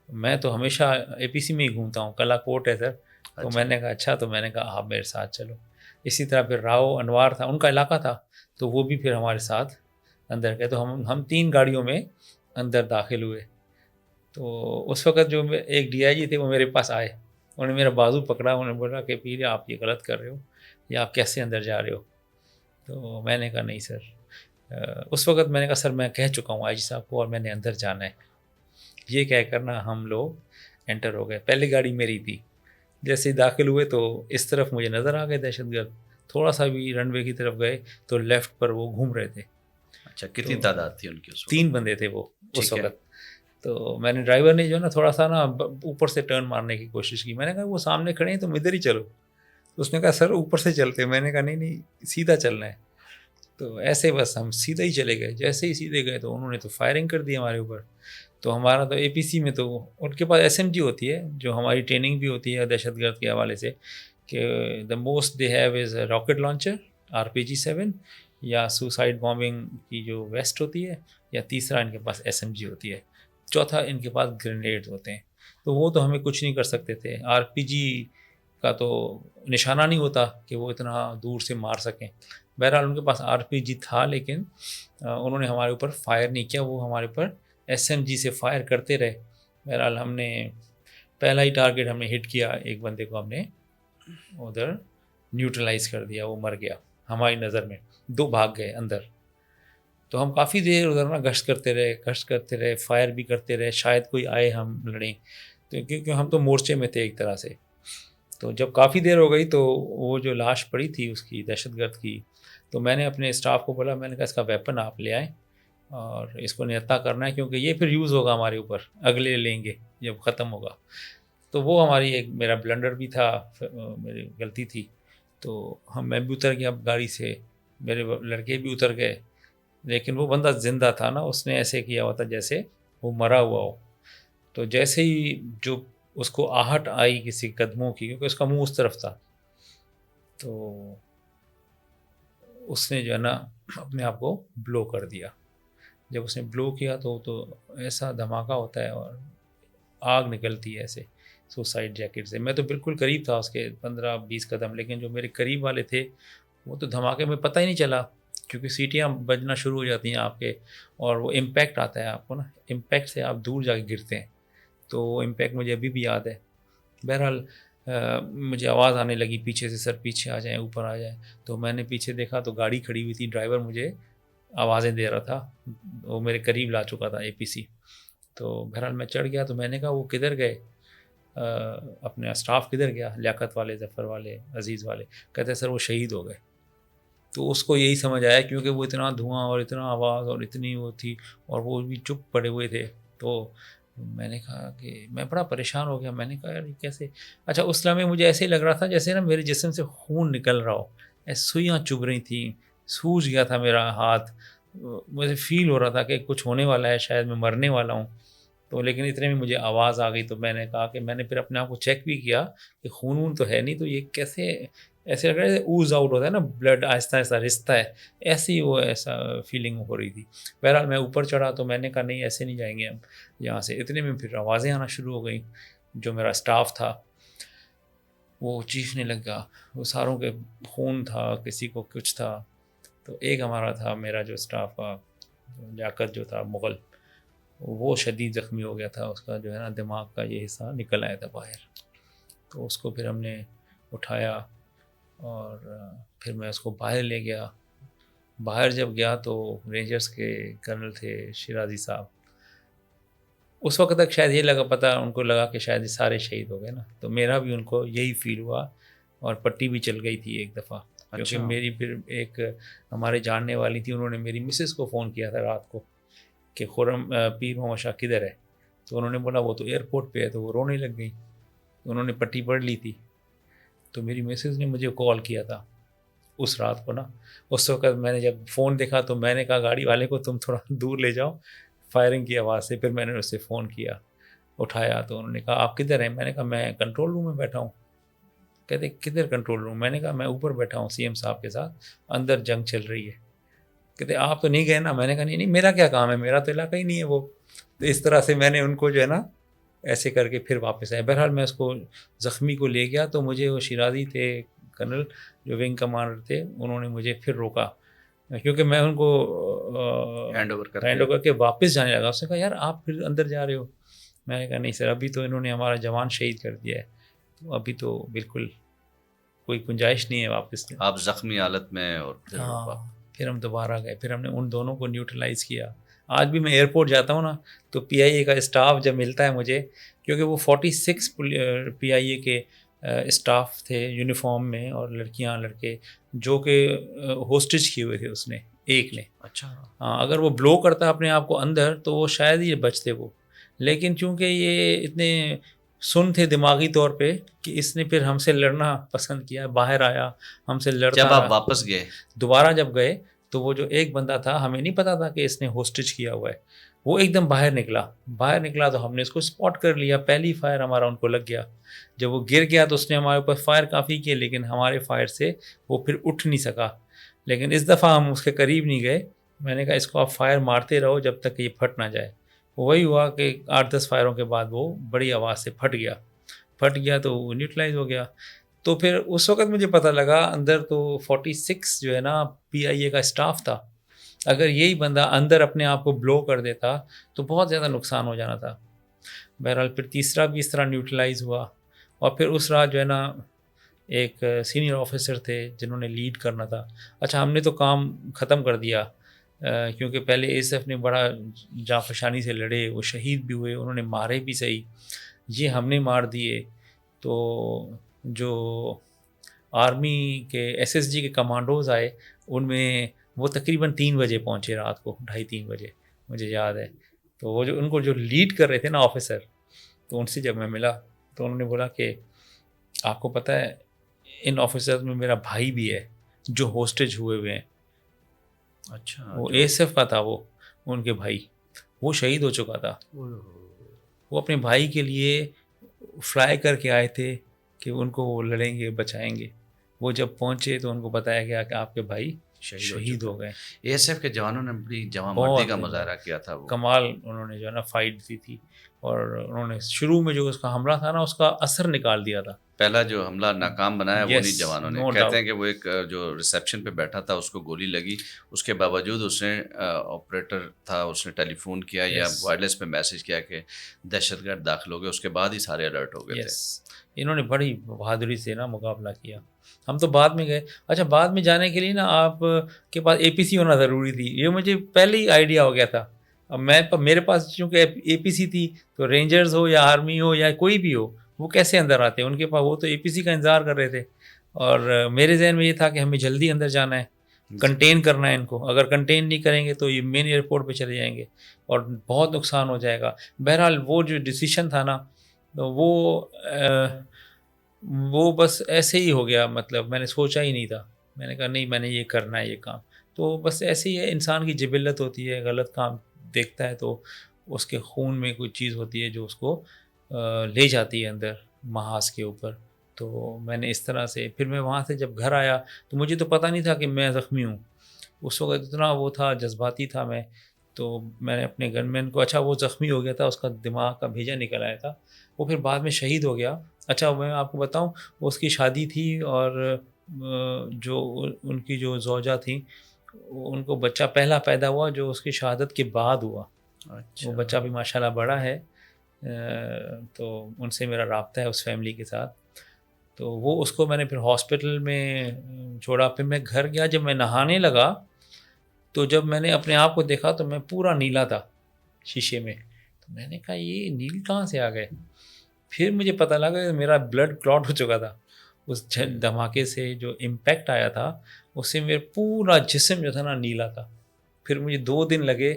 B: میں تو ہمیشہ اے پی سی میں ہی گھومتا ہوں، کلا کوٹ ہے سر. تو میں نے کہا اچھا، تو میں نے کہا آپ میرے ساتھ چلو. اسی طرح پھر راؤ انوار تھا، ان کا علاقہ تھا، تو وہ بھی پھر ہمارے ساتھ اندر گئے. تو ہم 3 گاڑیوں میں اندر داخل ہوئے. تو اس وقت جو ایک ڈی آئی جی تھے وہ میرے پاس آئے، انہوں نے میرا بازو پکڑا، انہوں نے بولا کہ پیر آپ یہ غلط کر رہے ہو، یا آپ کیسے اندر جا رہے ہو. تو میں نے کہا نہیں سر. اس وقت میں نے کہا سر میں کہہ چکا ہوں آئی جی صاحب کو اور میں نے اندر جانا ہے. یہ کہہ کر نا ہم لوگ انٹر ہو گئے. پہلی گاڑی میری تھی. جیسے ہی داخل ہوئے تو اس طرف مجھے نظر آ گئے دہشت گرد، تھوڑا سا بھی رن وے کی طرف گئے تو لیفٹ پر وہ گھوم رہے تھے.
A: اچھا کتنی تعداد تھی ان کی اس وقت؟
B: 3 بندے تھے وہ اس وقت. تو میں نے ڈرائیور نے جو ہے نا تھوڑا سا نا اوپر سے ٹرن مارنے کی کوشش کی. میں نے کہا وہ سامنے کھڑے ہیں تم ادھر ہی چلو. تو اس نے کہا سر اوپر سے چلتے. میں نے کہا نہیں سیدھا چلنا ہے. تو ایسے بس ہم سیدھا ہی چلے گئے. جیسے ہی سیدھے گئے تو انہوں نے تو فائرنگ کر دی ہمارے اوپر. تو ہمارا تو اے پی سی میں تو ان کے پاس ایس ایم جی ہوتی ہے، جو ہماری ٹریننگ بھی ہوتی ہے دہشت گرد کے حوالے سے، کہ the most they have is rocket launcher RPG-7 یا سوسائڈ بامبنگ کی جو ویسٹ ہوتی ہے، یا تیسرا ان کے پاس ایس ایم جی ہوتی ہے، چوتھا ان کے پاس گرینیڈ ہوتے ہیں. تو وہ تو ہمیں کچھ نہیں کر سکتے تھے. RPG کا تو نشانہ نہیں ہوتا کہ وہ اتنا دور سے مار سکیں. بہرحال ان کے پاس RPG تھا، لیکن انہوں نے ہمارے اوپر فائر نہیں کیا، وہ ہمارے اوپر ایس ایم جی سے فائر کرتے رہے. بہرحال ہم نے پہلا ہی ٹارگیٹ ہم نے ہٹ کیا، ایک بندے کو ہم نے ادھر نیوٹرلائز کر دیا، وہ مر گیا ہماری نظر میں. 2 بھاگ گئے اندر. تو ہم کافی دیر ادھر نا گشت کرتے رہے، فائر بھی کرتے رہے، شاید کوئی آئے ہم لڑیں. تو کیونکہ ہم تو مورچے میں تھے ایک طرح سے. تو جب کافی دیر ہو گئی تو وہ جو لاش پڑی تھی اس کی دہشت گرد کی، تو میں نے اپنے اسٹاف کو بولا، میں نے کہا اس کا ویپن آپ لے آئیں اور اس کو نہتا کرنا ہے، کیونکہ یہ پھر یوز ہوگا ہمارے اوپر، اگلے لیں گے جب ختم ہوگا. تو وہ ہماری ایک میرا بلنڈر بھی تھا، میری غلطی تھی. تو میں بھی اتر گیا گاڑی سے، میرے لڑکے بھی اتر گئے، لیکن وہ بندہ زندہ تھا نا، اس نے ایسے کیا ہوا تھا جیسے وہ مرا ہوا ہو. تو جیسے ہی جو اس کو آہٹ آئی کسی قدموں کی، کیونکہ اس کا منہ اس طرف تھا، تو اس نے جو ہے نا اپنے آپ کو بلو کر دیا. جب اس نے بلو کیا تو ایسا دھماکہ ہوتا ہے اور آگ نکلتی ہے ایسے سوسائڈ جیکٹ سے. میں تو بالکل قریب تھا اس کے 15-20 قدم، لیکن جو میرے قریب والے تھے وہ تو دھماکے میں پتہ ہی نہیں چلا، کیونکہ سیٹیاں بجنا شروع ہو جاتی ہیں آپ کے، اور وہ امپیکٹ آتا ہے آپ کو نا، امپیکٹ سے آپ دور جا کے گرتے ہیں. تو وہ امپیکٹ مجھے ابھی بھی یاد ہے. بہرحال مجھے آواز آنے لگی پیچھے سے، سر پیچھے آ جائیں، اوپر آ جائیں. تو میں نے پیچھے دیکھا تو گاڑی کھڑی ہوئی تھی، ڈرائیور مجھے آوازیں دے رہا تھا، وہ میرے قریب لا چکا تھا اے پی سی. تو بہرحال میں چڑھ گیا. تو میں نے کہا وہ کدھر گئے، اپنا اسٹاف کدھر گیا، لیاقت والے، ظفر والے، عزیز والے؟ کہتے سر وہ شہید ہو گئے. تو اس کو یہی سمجھ آیا، کیونکہ وہ اتنا دھواں اور اتنا آواز اور اتنی وہ تھی، اور وہ بھی چپ پڑے ہوئے تھے. تو میں نے کہا کہ میں بڑا پریشان ہو گیا. میں نے کہا یار کیسے؟ اچھا اس لمحے مجھے ایسے ہی لگ رہا تھا جیسے نا میرے جسم سے خون نکل رہا ہو، ایسے سوئیاں چبھ رہی تھیں, سوج گیا تھا میرا ہاتھ, مجھے فیل ہو رہا تھا کہ کچھ ہونے والا ہے, شاید میں مرنے والا ہوں. تو لیکن اتنے میں مجھے آواز آ گئی, تو میں نے کہا کہ میں نے پھر اپنے آپ کو چیک بھی کیا کہ خون وون تو ہے نہیں, تو یہ کیسے ایسے لگ رہا ہے اوز آؤٹ ہوتا ہے نا, بلڈ آہستہ آہستہ رستا ہے, ایسی وہ ایسا فیلنگ ہو رہی تھی. بہرحال میں اوپر چڑھا تو میں نے کہا نہیں ایسے نہیں جائیں گے ہم یہاں سے. اتنے میں پھر آوازیں آنا شروع ہو گئیں, جو میرا اسٹاف تھا وہ چیخنے لگا, وہ ساروں کے خون تھا, کسی کو کچھ تھا. تو ایک ہمارا تھا, میرا جو اسٹاف کا لیاقت جو تھا مغل, وہ شدید زخمی ہو گیا تھا, اس کا جو ہے نا دماغ کا یہ حصہ نکل آیا تھا باہر. تو اس کو پھر ہم نے اٹھایا اور پھر میں اس کو باہر لے گیا. باہر جب گیا تو رینجرز کے کرنل تھے شیرازی صاحب, اس وقت تک شاید یہ لگا, پتہ ان کو لگا کہ شاید یہ سارے شہید ہو گئے نا, تو میرا بھی ان کو یہی فیل ہوا, اور پٹی بھی چل گئی تھی ایک دفعہ, کیونکہ میری پھر ایک ہمارے جاننے والی تھی, انہوں نے میری مسز کو فون کیا تھا رات کو کہ خرم پیر محمد شاہ کدھر ہے, تو انہوں نے بولا وہ تو ایئرپورٹ پہ ہے, تو وہ رونے لگ گئی. انہوں نے پٹی پڑھ لی تھی, تو میری مسز نے مجھے کال کیا تھا اس رات کو نا. اس وقت میں نے جب فون دیکھا تو میں نے کہا گاڑی والے کو تم تھوڑا دور لے جاؤ فائرنگ کی آواز سے. پھر میں نے اس سے فون کیا, اٹھایا, تو انہوں نے کہا آپ کدھر ہیں؟ میں نے کہا میں کنٹرول روم میں بیٹھا ہوں. کہتے کدھر کنٹرول روم؟ میں نے کہا میں اوپر بیٹھا ہوں سی ایم صاحب کے ساتھ, اندر جنگ چل رہی ہے. کہتے آپ تو نہیں گئے نا؟ میں نے کہا نہیں میرا کیا کام ہے, میرا تو علاقہ ہی نہیں ہے وہ. تو اس طرح سے میں نے ان کو جو ہے نا ایسے کر کے پھر واپس آئے. بہرحال میں اس کو زخمی کو لے گیا, تو مجھے وہ شیرازی تھے کرنل جو ونگ کمانڈر تھے, انہوں نے مجھے پھر روکا, کیونکہ میں ان کو ہینڈ اوور کے واپس جانے لگا. اس نے کہا یار آپ پھر اندر جا رہے ہو؟ میں نے کہا نہیں سر, ابھی تو انہوں نے ہمارا جوان شہید کر دیا ہے, تو ابھی تو بالکل کوئی گنجائش نہیں ہے واپس.
A: آپ زخمی حالت میں, اور
B: پھر ہم دوبارہ گئے, پھر ہم نے ان دونوں کو نیوٹرلائز کیا. آج بھی میں ایئرپورٹ جاتا ہوں نا, تو پی آئی اے کا اسٹاف جب ملتا ہے مجھے, کیونکہ وہ 46 پی آئی اے کے اسٹاف تھے یونیفارم میں, اور لڑکیاں لڑکے جو کہ ہوسٹیج کیے ہوئے تھے اس نے, ایک نے.
A: اچھا
B: ہاں, اگر وہ بلو کرتا اپنے آپ کو اندر تو وہ شاید ہی بچتے وہ, لیکن چونکہ یہ اتنے سن تھے دماغی طور پہ کہ اس نے پھر ہم سے لڑنا پسند کیا, باہر آیا ہم سے لڑتا.
A: جب آپ واپس گئے,
B: دوبارہ جب گئے, تو وہ جو ایک بندہ تھا, ہمیں نہیں پتا تھا کہ اس نے ہوسٹیج کیا ہوا ہے, وہ ایک دم باہر نکلا تو ہم نے اس کو اسپاٹ کر لیا. پہلی فائر ہمارا ان کو لگ گیا. جب وہ گر گیا تو اس نے ہمارے اوپر فائر کافی کیے, لیکن ہمارے فائر سے وہ پھر اٹھ نہیں سکا. لیکن اس دفعہ ہم اس کے قریب نہیں گئے. میں نے کہا اس کو آپ فائر مارتے رہو جب تک کہ یہ پھٹ نہ جائے. وہی ہوا کہ 8-10 فائروں کے بعد وہ بڑی آواز سے پھٹ گیا تو وہ نیوٹرلائز ہو گیا. تو پھر اس وقت مجھے پتہ لگا اندر تو 46 جو ہے نا پی آئی اے کا اسٹاف تھا. اگر یہی بندہ اندر اپنے آپ کو بلو کر دیتا تو بہت زیادہ نقصان ہو جانا تھا. بہرحال پھر تیسرا بھی اس طرح نیوٹرلائز ہوا. اور پھر اس رات جو ہے نا ایک سینئر آفیسر تھے جنہوں نے لیڈ کرنا تھا. اچھا ہم نے تو کام ختم کر دیا, کیونکہ پہلے ایس ایف نے بڑا جانفشانی سے لڑے, وہ شہید بھی ہوئے, انہوں نے مارے بھی صحیح, یہ ہم نے مار دیے. تو جو آرمی کے ایس ایس جی کے کمانڈوز آئے, ان میں وہ تقریباً 3 بجے پہنچے رات کو, 2:30-3 بجے مجھے یاد ہے. تو وہ جو ان کو جو لیڈ کر رہے تھے نا آفیسر, تو ان سے جب میں ملا تو انہوں نے بولا کہ آپ کو پتہ ہے ان آفیسرز میں میرا بھائی بھی ہے جو ہوسٹیج ہوئے ہیں.
A: اچھا,
B: وہ ایس ایف کا تھا, وہ ان کے بھائی, وہ شہید ہو چکا تھا. وہ اپنے بھائی کے لیے فلائی کر کے آئے تھے کہ ان کو وہ لڑیں گے, بچائیں گے. وہ جب پہنچے تو ان کو بتایا گیا کہ آپ کے بھائی شہید ہو گئے.
A: ایس ایف کے جوانوں نے بڑی جواں مردی کا مظاہرہ کیا تھا, وہ
B: کمال انہوں نے جو ہے نا فائٹ دی تھی, اور انہوں نے شروع میں جو اس کا حملہ تھا نا اس کا اثر نکال دیا تھا.
A: پہلا جو حملہ ناکام بنایا وہ نہیں جوانوں نے. کہتے ہیں کہ وہ ایک جو ریسیپشن پہ بیٹھا تھا اس کو گولی لگی, اس کے باوجود اس نے آپریٹر تھا, اس نے ٹیلی فون کیا یا وائرلیس پہ میسج کیا کہ دہشت گرد داخل ہو گئے, اس کے بعد ہی سارے الرٹ ہو گئے تھے.
B: انہوں نے بڑی بہادری سے نا مقابلہ کیا. ہم تو بعد میں گئے. اچھا بعد میں جانے کے لیے نا آپ کے پاس اے پی سی ہونا ضروری تھی, یہ مجھے پہلے ہی آئیڈیا ہو گیا تھا. اب میرے پاس چونکہ اے پی سی تھی, تو رینجرز ہو یا آرمی ہو یا کوئی بھی ہو, وہ کیسے اندر آتے ہیں؟ ان کے پاس وہ تو اے پی سی کا انتظار کر رہے تھے, اور میرے ذہن میں یہ تھا کہ ہمیں جلدی اندر جانا ہے, کنٹین کرنا ہے ان کو. اگر کنٹین نہیں کریں گے تو یہ مین ایئرپورٹ پہ چلے جائیں گے اور بہت نقصان ہو جائے گا. بہرحال وہ جو ڈیسیشن تھا نا, تو وہ بس ایسے ہی ہو گیا, مطلب میں نے سوچا ہی نہیں تھا. میں نے کہا نہیں میں نے یہ کرنا ہے یہ کام. تو بس ایسے ہی ہے, انسان کی جبلت ہوتی ہے, غلط کام دیکھتا ہے تو اس کے خون میں کوئی چیز ہوتی ہے جو اس کو لے جاتی ہے اندر محاذ کے اوپر. تو میں نے اس طرح سے پھر میں وہاں سے جب گھر آیا تو مجھے تو پتہ نہیں تھا کہ میں زخمی ہوں. اس وقت اتنا وہ تھا, جذباتی تھا میں. تو میں نے اپنے گن مین کو, اچھا وہ زخمی ہو گیا تھا, اس کا دماغ کا بھیجا نکل آیا تھا, وہ پھر بعد میں شہید ہو گیا. اچھا میں آپ کو بتاؤں, اس کی شادی تھی اور جو ان کی جو زوجہ تھیں ان کو بچہ پہلا پیدا ہوا جو اس کی شہادت کے بعد ہوا.
A: اچھا.
B: وہ بچہ بھی ماشاءاللہ بڑا ہے, تو ان سے میرا رابطہ ہے اس فیملی کے ساتھ. تو وہ اس کو میں نے پھر ہاسپٹل میں چھوڑا. پھر میں گھر گیا, جب میں نہانے لگا تو جب میں نے اپنے آپ کو دیکھا تو میں پورا نیلا تھا شیشے میں. تو میں نے کہا یہ نیل کہاں سے آ گئے. پھر مجھے پتہ لگا کہ میرا بلڈ کلاٹ ہو چکا تھا اس دھماکے سے, جو امپیکٹ آیا تھا اس سے میرا پورا جسم جو تھا نا نیلا تھا. پھر مجھے 2 دن لگے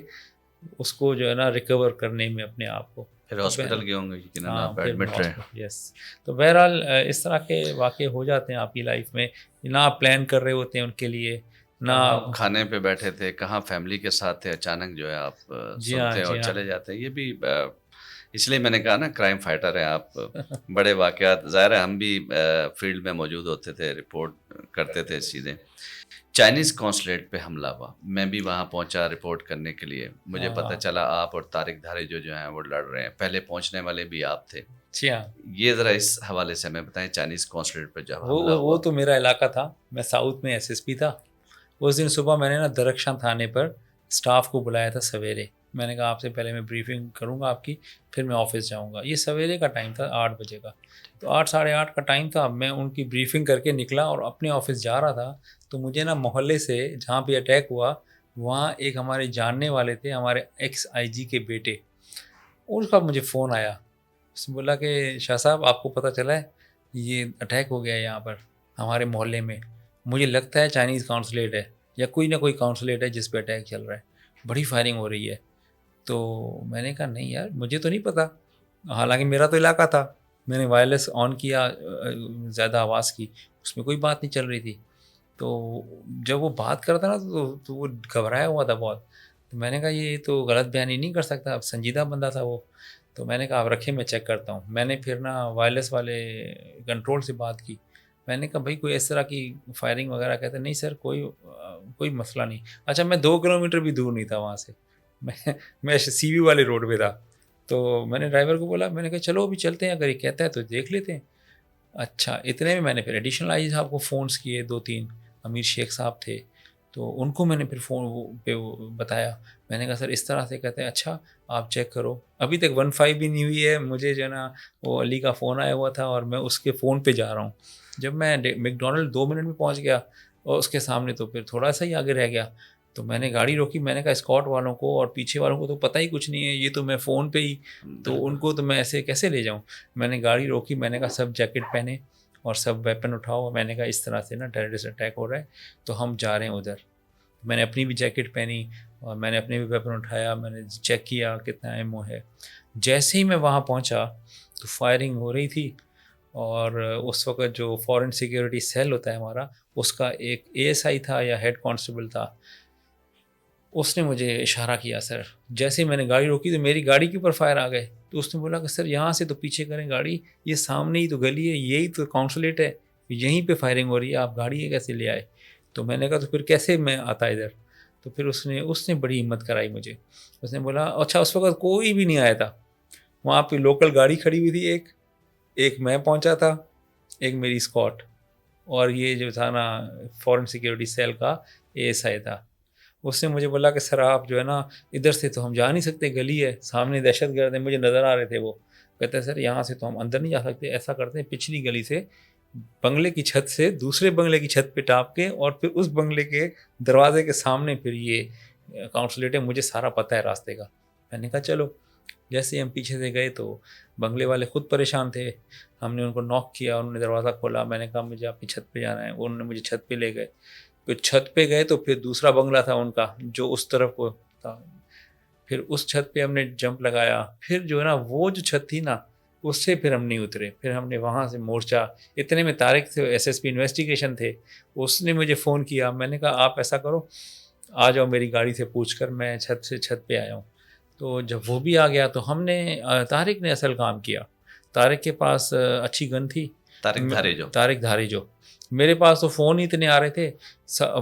B: اس کو جو ہے نا ریکور کرنے میں اپنے آپ کو.
A: پھر ہاسپٹل گئے ہوں گے کہ نا آپ
B: پھر
A: ایڈمٹ رہے.
B: یس. تو بہرحال اس طرح کے واقعے ہو جاتے ہیں آپ کی لائف میں, نہ آپ پلان کر رہے ہوتے ہیں ان کے لیے, نہ
A: آپ کھانے پہ بیٹھے تھے, کہاں فیملی کے ساتھ تھے, اچانک جو ہے آپ سنتے ہیں اور چلے جاتے ہیں. یہ بھی اس لیے میں نے کہا نا کرائم فائٹر ہیں آپ. بڑے واقعات, ظاہر ہے ہم بھی فیلڈ میں موجود ہوتے تھے, رپورٹ کرتے تھے سیدھے. چائنیز قونصلیٹ پہ حملہ ہوا, میں بھی وہاں پہنچا رپورٹ کرنے کے لیے. مجھے پتہ چلا آپ اور طارق دھاری جو ہیں وہ لڑ رہے ہیں, پہلے پہنچنے والے بھی آپ تھے. یہ ذرا اس حوالے سے ہمیں بتائیں, چائنیز قونصلیٹ پہ جب حملہ ہوا.
B: وہ تو میرا علاقہ تھا, میں ساؤتھ میں ایس ایس پی تھا. اس دن صبح میں نے نا درخشاں تھانے پر اسٹاف کو بلایا تھا سویرے. میں نے کہا آپ سے پہلے میں بریفنگ کروں گا آپ کی, پھر میں آفس جاؤں گا. یہ سویرے کا ٹائم تھا 8 بجے کا. تو 8 ساڑھے 8 کا ٹائم تھا. میں ان کی بریفنگ کر کے نکلا اور اپنے آفس جا رہا تھا. تو مجھے نا محلے سے جہاں پہ اٹیک ہوا وہاں ایک ہمارے جاننے والے تھے, ہمارے ایکس آئی جی کے بیٹے. اس کا مجھے فون آیا, اس نے بولا کہ شاہ صاحب آپ کو پتہ چلا ہے یہ اٹیک ہو گیا ہے یہاں پر ہمارے محلے میں. مجھے لگتا ہے چائنیز قونصلیٹ ہے یا کوئی نہ کوئی قونصلیٹ ہے جس پہ اٹیک چل رہا ہے, بڑی فائرنگ ہو رہی ہے. تو میں نے کہا نہیں یار مجھے تو نہیں پتہ, حالانکہ میرا تو علاقہ تھا. میں نے وائرلیس آن کیا, زیادہ آواز کی, اس میں کوئی بات نہیں چل رہی تھی. تو جب وہ بات کرتا نا تو وہ گھبرایا ہوا تھا بہت. تو میں نے کہا یہ تو غلط بیانی نہیں کر سکتا, اب سنجیدہ بندہ تھا وہ. تو میں نے کہا آپ رکھیں میں چیک کرتا ہوں. میں نے پھر نا وائرلیس والے کنٹرول سے بات کی. میں نے کہا بھائی کوئی اس طرح کی فائرنگ وغیرہ, کہتے نہیں سر کوئی مسئلہ نہیں. اچھا میں 2 کلومیٹر بھی دور نہیں تھا وہاں سے, میں سی وی والے روڈ پہ تھا. تو میں نے ڈرائیور کو بولا, میں نے کہا چلو ابھی چلتے ہیں, اگر یہ کہتا ہے تو دیکھ لیتے ہیں. اچھا اتنے میں نے پھر ایڈیشنل آئی صاحب کو فونس کیے, 2-3 امیر شیخ صاحب تھے, تو ان کو میں نے پھر فون پہ بتایا. میں نے کہا سر اس طرح سے, کہتے ہیں اچھا آپ چیک کرو. ابھی تک 1-5 بھی نہیں ہوئی ہے, مجھے جو ہے نا وہ علی کا فون آیا ہوا تھا اور میں اس کے فون پہ جا رہا ہوں. جب میں میک ڈونلڈ 2 منٹ میں پہنچ گیا اور اس کے سامنے تو پھر تھوڑا سا ہی آگے رہ گیا. تو میں نے گاڑی روکی. میں نے کہا اسکاٹ والوں کو اور پیچھے والوں کو تو پتہ ہی کچھ نہیں ہے, یہ تو میں فون پہ ہی, تو ان کو تو میں ایسے کیسے لے جاؤں. میں نے گاڑی روکی, میں نے کہا سب جیکٹ پہنے اور سب ویپن اٹھاؤ. میں نے کہا اس طرح سے نا ٹیررسٹ اٹیک ہو رہا ہے تو ہم جا رہے ہیں ادھر. میں نے اپنی بھی جیکٹ پہنی اور میں نے اپنے بھی ویپن اٹھایا. میں نے چیک کیا کتنا ایمو ہے. جیسے ہی میں وہاں پہنچا تو فائرنگ ہو رہی تھی, اور اس وقت جو فورن سیکیورٹی سیل ہوتا ہے ہمارا, اس کا ایک اے ایس آئی تھا یا ہیڈ کانسٹیبل تھا, اس نے مجھے اشارہ کیا سر. جیسے ہی میں نے گاڑی روکی تو میری گاڑی کے اوپر فائر آ گئے. تو اس نے بولا کہ سر یہاں سے تو پیچھے کریں گاڑی, یہ سامنے ہی تو گلی ہے, یہی تو قونصلیٹ ہے, یہیں پہ فائرنگ ہو رہی ہے, آپ گاڑی کیسے لے آئے. تو میں نے کہا تو پھر کیسے میں آتا ادھر. تو پھر اس نے بڑی ہمت کرائی مجھے. اس نے بولا اچھا اس وقت کوئی بھی نہیں آیا تھا وہاں پہ, لوکل گاڑی کھڑی ہوئی تھی, ایک میں پہنچا تھا, ایک میری اسکاٹ, اور یہ جو تھا نا فورن سیکیورٹی سیل کا اے ایس آئی تھا. اس نے مجھے بولا کہ سر آپ جو ہے نا ادھر سے تو ہم جا نہیں سکتے, گلی ہے سامنے, دہشت گرد ہیں, مجھے نظر آ رہے تھے وہ. کہتے ہیں سر یہاں سے تو ہم اندر نہیں جا سکتے, ایسا کرتے ہیں پچھلی گلی سے بنگلے کی چھت سے دوسرے بنگلے کی چھت پہ ٹاپ کے, اور پھر اس بنگلے کے دروازے کے سامنے پھر یہ قونصلیٹ ہے, مجھے سارا پتہ ہے راستے کا. میں نے کہا چلو. جیسے ہی ہم پیچھے سے گئے تو بنگلے والے خود پریشان تھے. ہم نے ان کو ناک کیا, انہوں نے دروازہ کھولا. میں نے کہا مجھے آپ کی چھت پہ جانا ہے. انہوں نے مجھے چھت پہ لے گئے. پھر چھت پہ گئے تو پھر دوسرا بنگلہ تھا ان کا جو اس طرف کو تھا. پھر اس چھت پہ ہم نے جمپ لگایا. پھر جو ہے نا وہ جو چھت تھی نا اس سے پھر ہم نہیں اترے. پھر ہم نے وہاں سے مورچہ، اتنے میں طارق تھے SSP انویسٹیگیشن تھے، اس نے مجھے فون کیا. میں نے کہا آپ ایسا کرو آ جاؤ میری گاڑی سے پوچھ کر، میں چھت پہ آیا ہوں. تو جب وہ بھی آ گیا تو ہم نے طارق نے اصل کام کیا. طارق کے پاس اچھی گن تھی. طارق دھاریجو. میرے پاس تو فون ہی اتنے آ رہے تھے.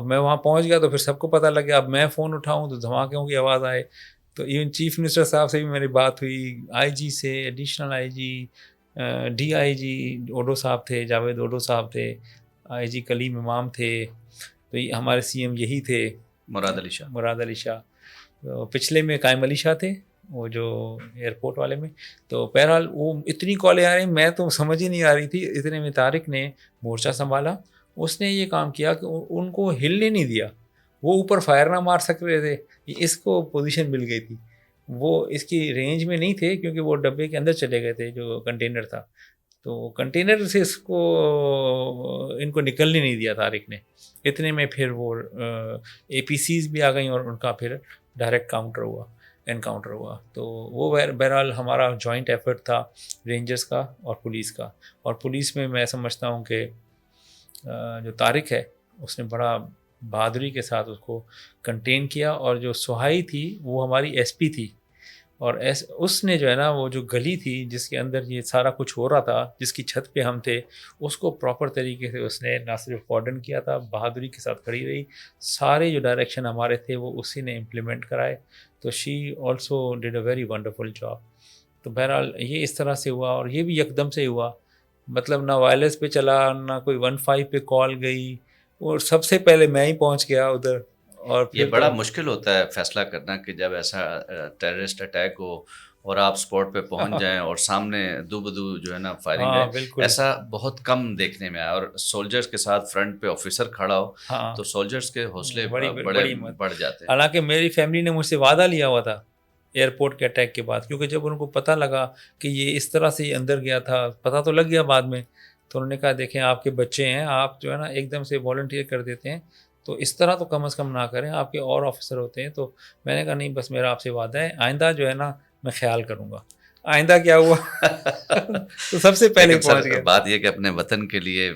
B: میں وہاں پہنچ گیا تو پھر سب کو پتہ لگ گیا. اب میں فون اٹھاؤں تو دھماکوں کی آواز آئے. تو ایون چیف منسٹر صاحب سے بھی میری بات ہوئی، IG سے، ایڈیشنل IG، DIG اوڈو صاحب تھے، جاوید اوڈو صاحب تھے، IG کلیم امام تھے، تو ہمارے CM یہی تھے مراد علی شاہ. پچھلے میں قائم علی شاہ تھے، وہ جو ایئرپورٹ والے میں. تو بہرحال وہ اتنی کالیں آ رہی، میں تو سمجھ ہی نہیں آ رہی تھی. اتنے میں طارق نے مورچہ سنبھالا. اس نے یہ کام کیا کہ ان کو ہلنے نہیں دیا. وہ اوپر فائر نہ مار سک رہے تھے، اس کو پوزیشن مل گئی تھی. وہ اس کی رینج میں نہیں تھے کیونکہ وہ ڈبے کے اندر چلے گئے تھے جو کنٹینر تھا. تو کنٹینر سے ان کو نکلنے نہیں دیا طارق نے. اتنے میں پھر وہ APCs بھی آ گئیں اور ان کا پھر ڈائریکٹ انکاؤنٹر ہوا. تو وہ بہرحال ہمارا جوائنٹ ایفرٹ تھا رینجرز کا اور پولیس کا. اور پولیس میں سمجھتا ہوں کہ جو طارق ہے اس نے بڑا بہادری کے ساتھ اس کو کنٹین کیا. اور جو سہائی تھی وہ ہماری SP تھی، اور اس نے جو ہے نا وہ جو گلی تھی جس کے اندر یہ سارا کچھ ہو رہا تھا، جس کی چھت پہ ہم تھے، اس کو پراپر طریقے سے اس نے نہ صرف وارڈن کیا تھا، بہادری کے ساتھ کھڑی رہی. سارے جو ڈائریکشن ہمارے تھے وہ اسی نے امپلیمنٹ کرائے. تو she also did a very wonderful job. تو بہرحال یہ اس طرح سے ہوا، اور یہ بھی یکدم سے ہوا. مطلب نہ وائرلیس پہ چلا، نہ کوئی 15 پہ کال گئی، اور سب سے پہلے میں ہی پہنچ گیا ادھر. اور
A: یہ بڑا مشکل ہوتا ہے فیصلہ کرنا کہ جب ایسا ٹیررسٹ اٹیک ہو اور آپ اسپاٹ پہ پہنچ جائیں اور سامنے دو بدو جو ہے نا فائرنگ ہے. ایسا بہت کم دیکھنے میں آیا. اور سولجرز کے ساتھ فرنٹ پہ آفیسر کھڑا ہو تو سولجرز کے حوصلے بڑے بڑھ جاتے ہیں.
B: حالانکہ میری فیملی نے مجھ سے وعدہ لیا ہوا تھا ایئرپورٹ کے اٹیک کے بعد، کیونکہ جب ان کو پتہ لگا کہ یہ اس طرح سے اندر گیا تھا، پتہ تو لگ گیا بعد میں، تو انہوں نے کہا دیکھیں آپ کے بچے ہیں، آپ جو ہے نا ایک دم سے والنٹیئر کر دیتے ہیں، تو اس طرح تو کم از کم نہ کریں، آپ کے اور آفیسر ہوتے ہیں. تو میں نے کہا نہیں، بس میرا آپ سے وعدہ ہے، آئندہ جو ہے نا میں خیال کروں گا. آئندہ کیا ہوا تو سب سے پہلے پہنچ گیا.
A: بات یہ کہ اپنے وطن کے لیے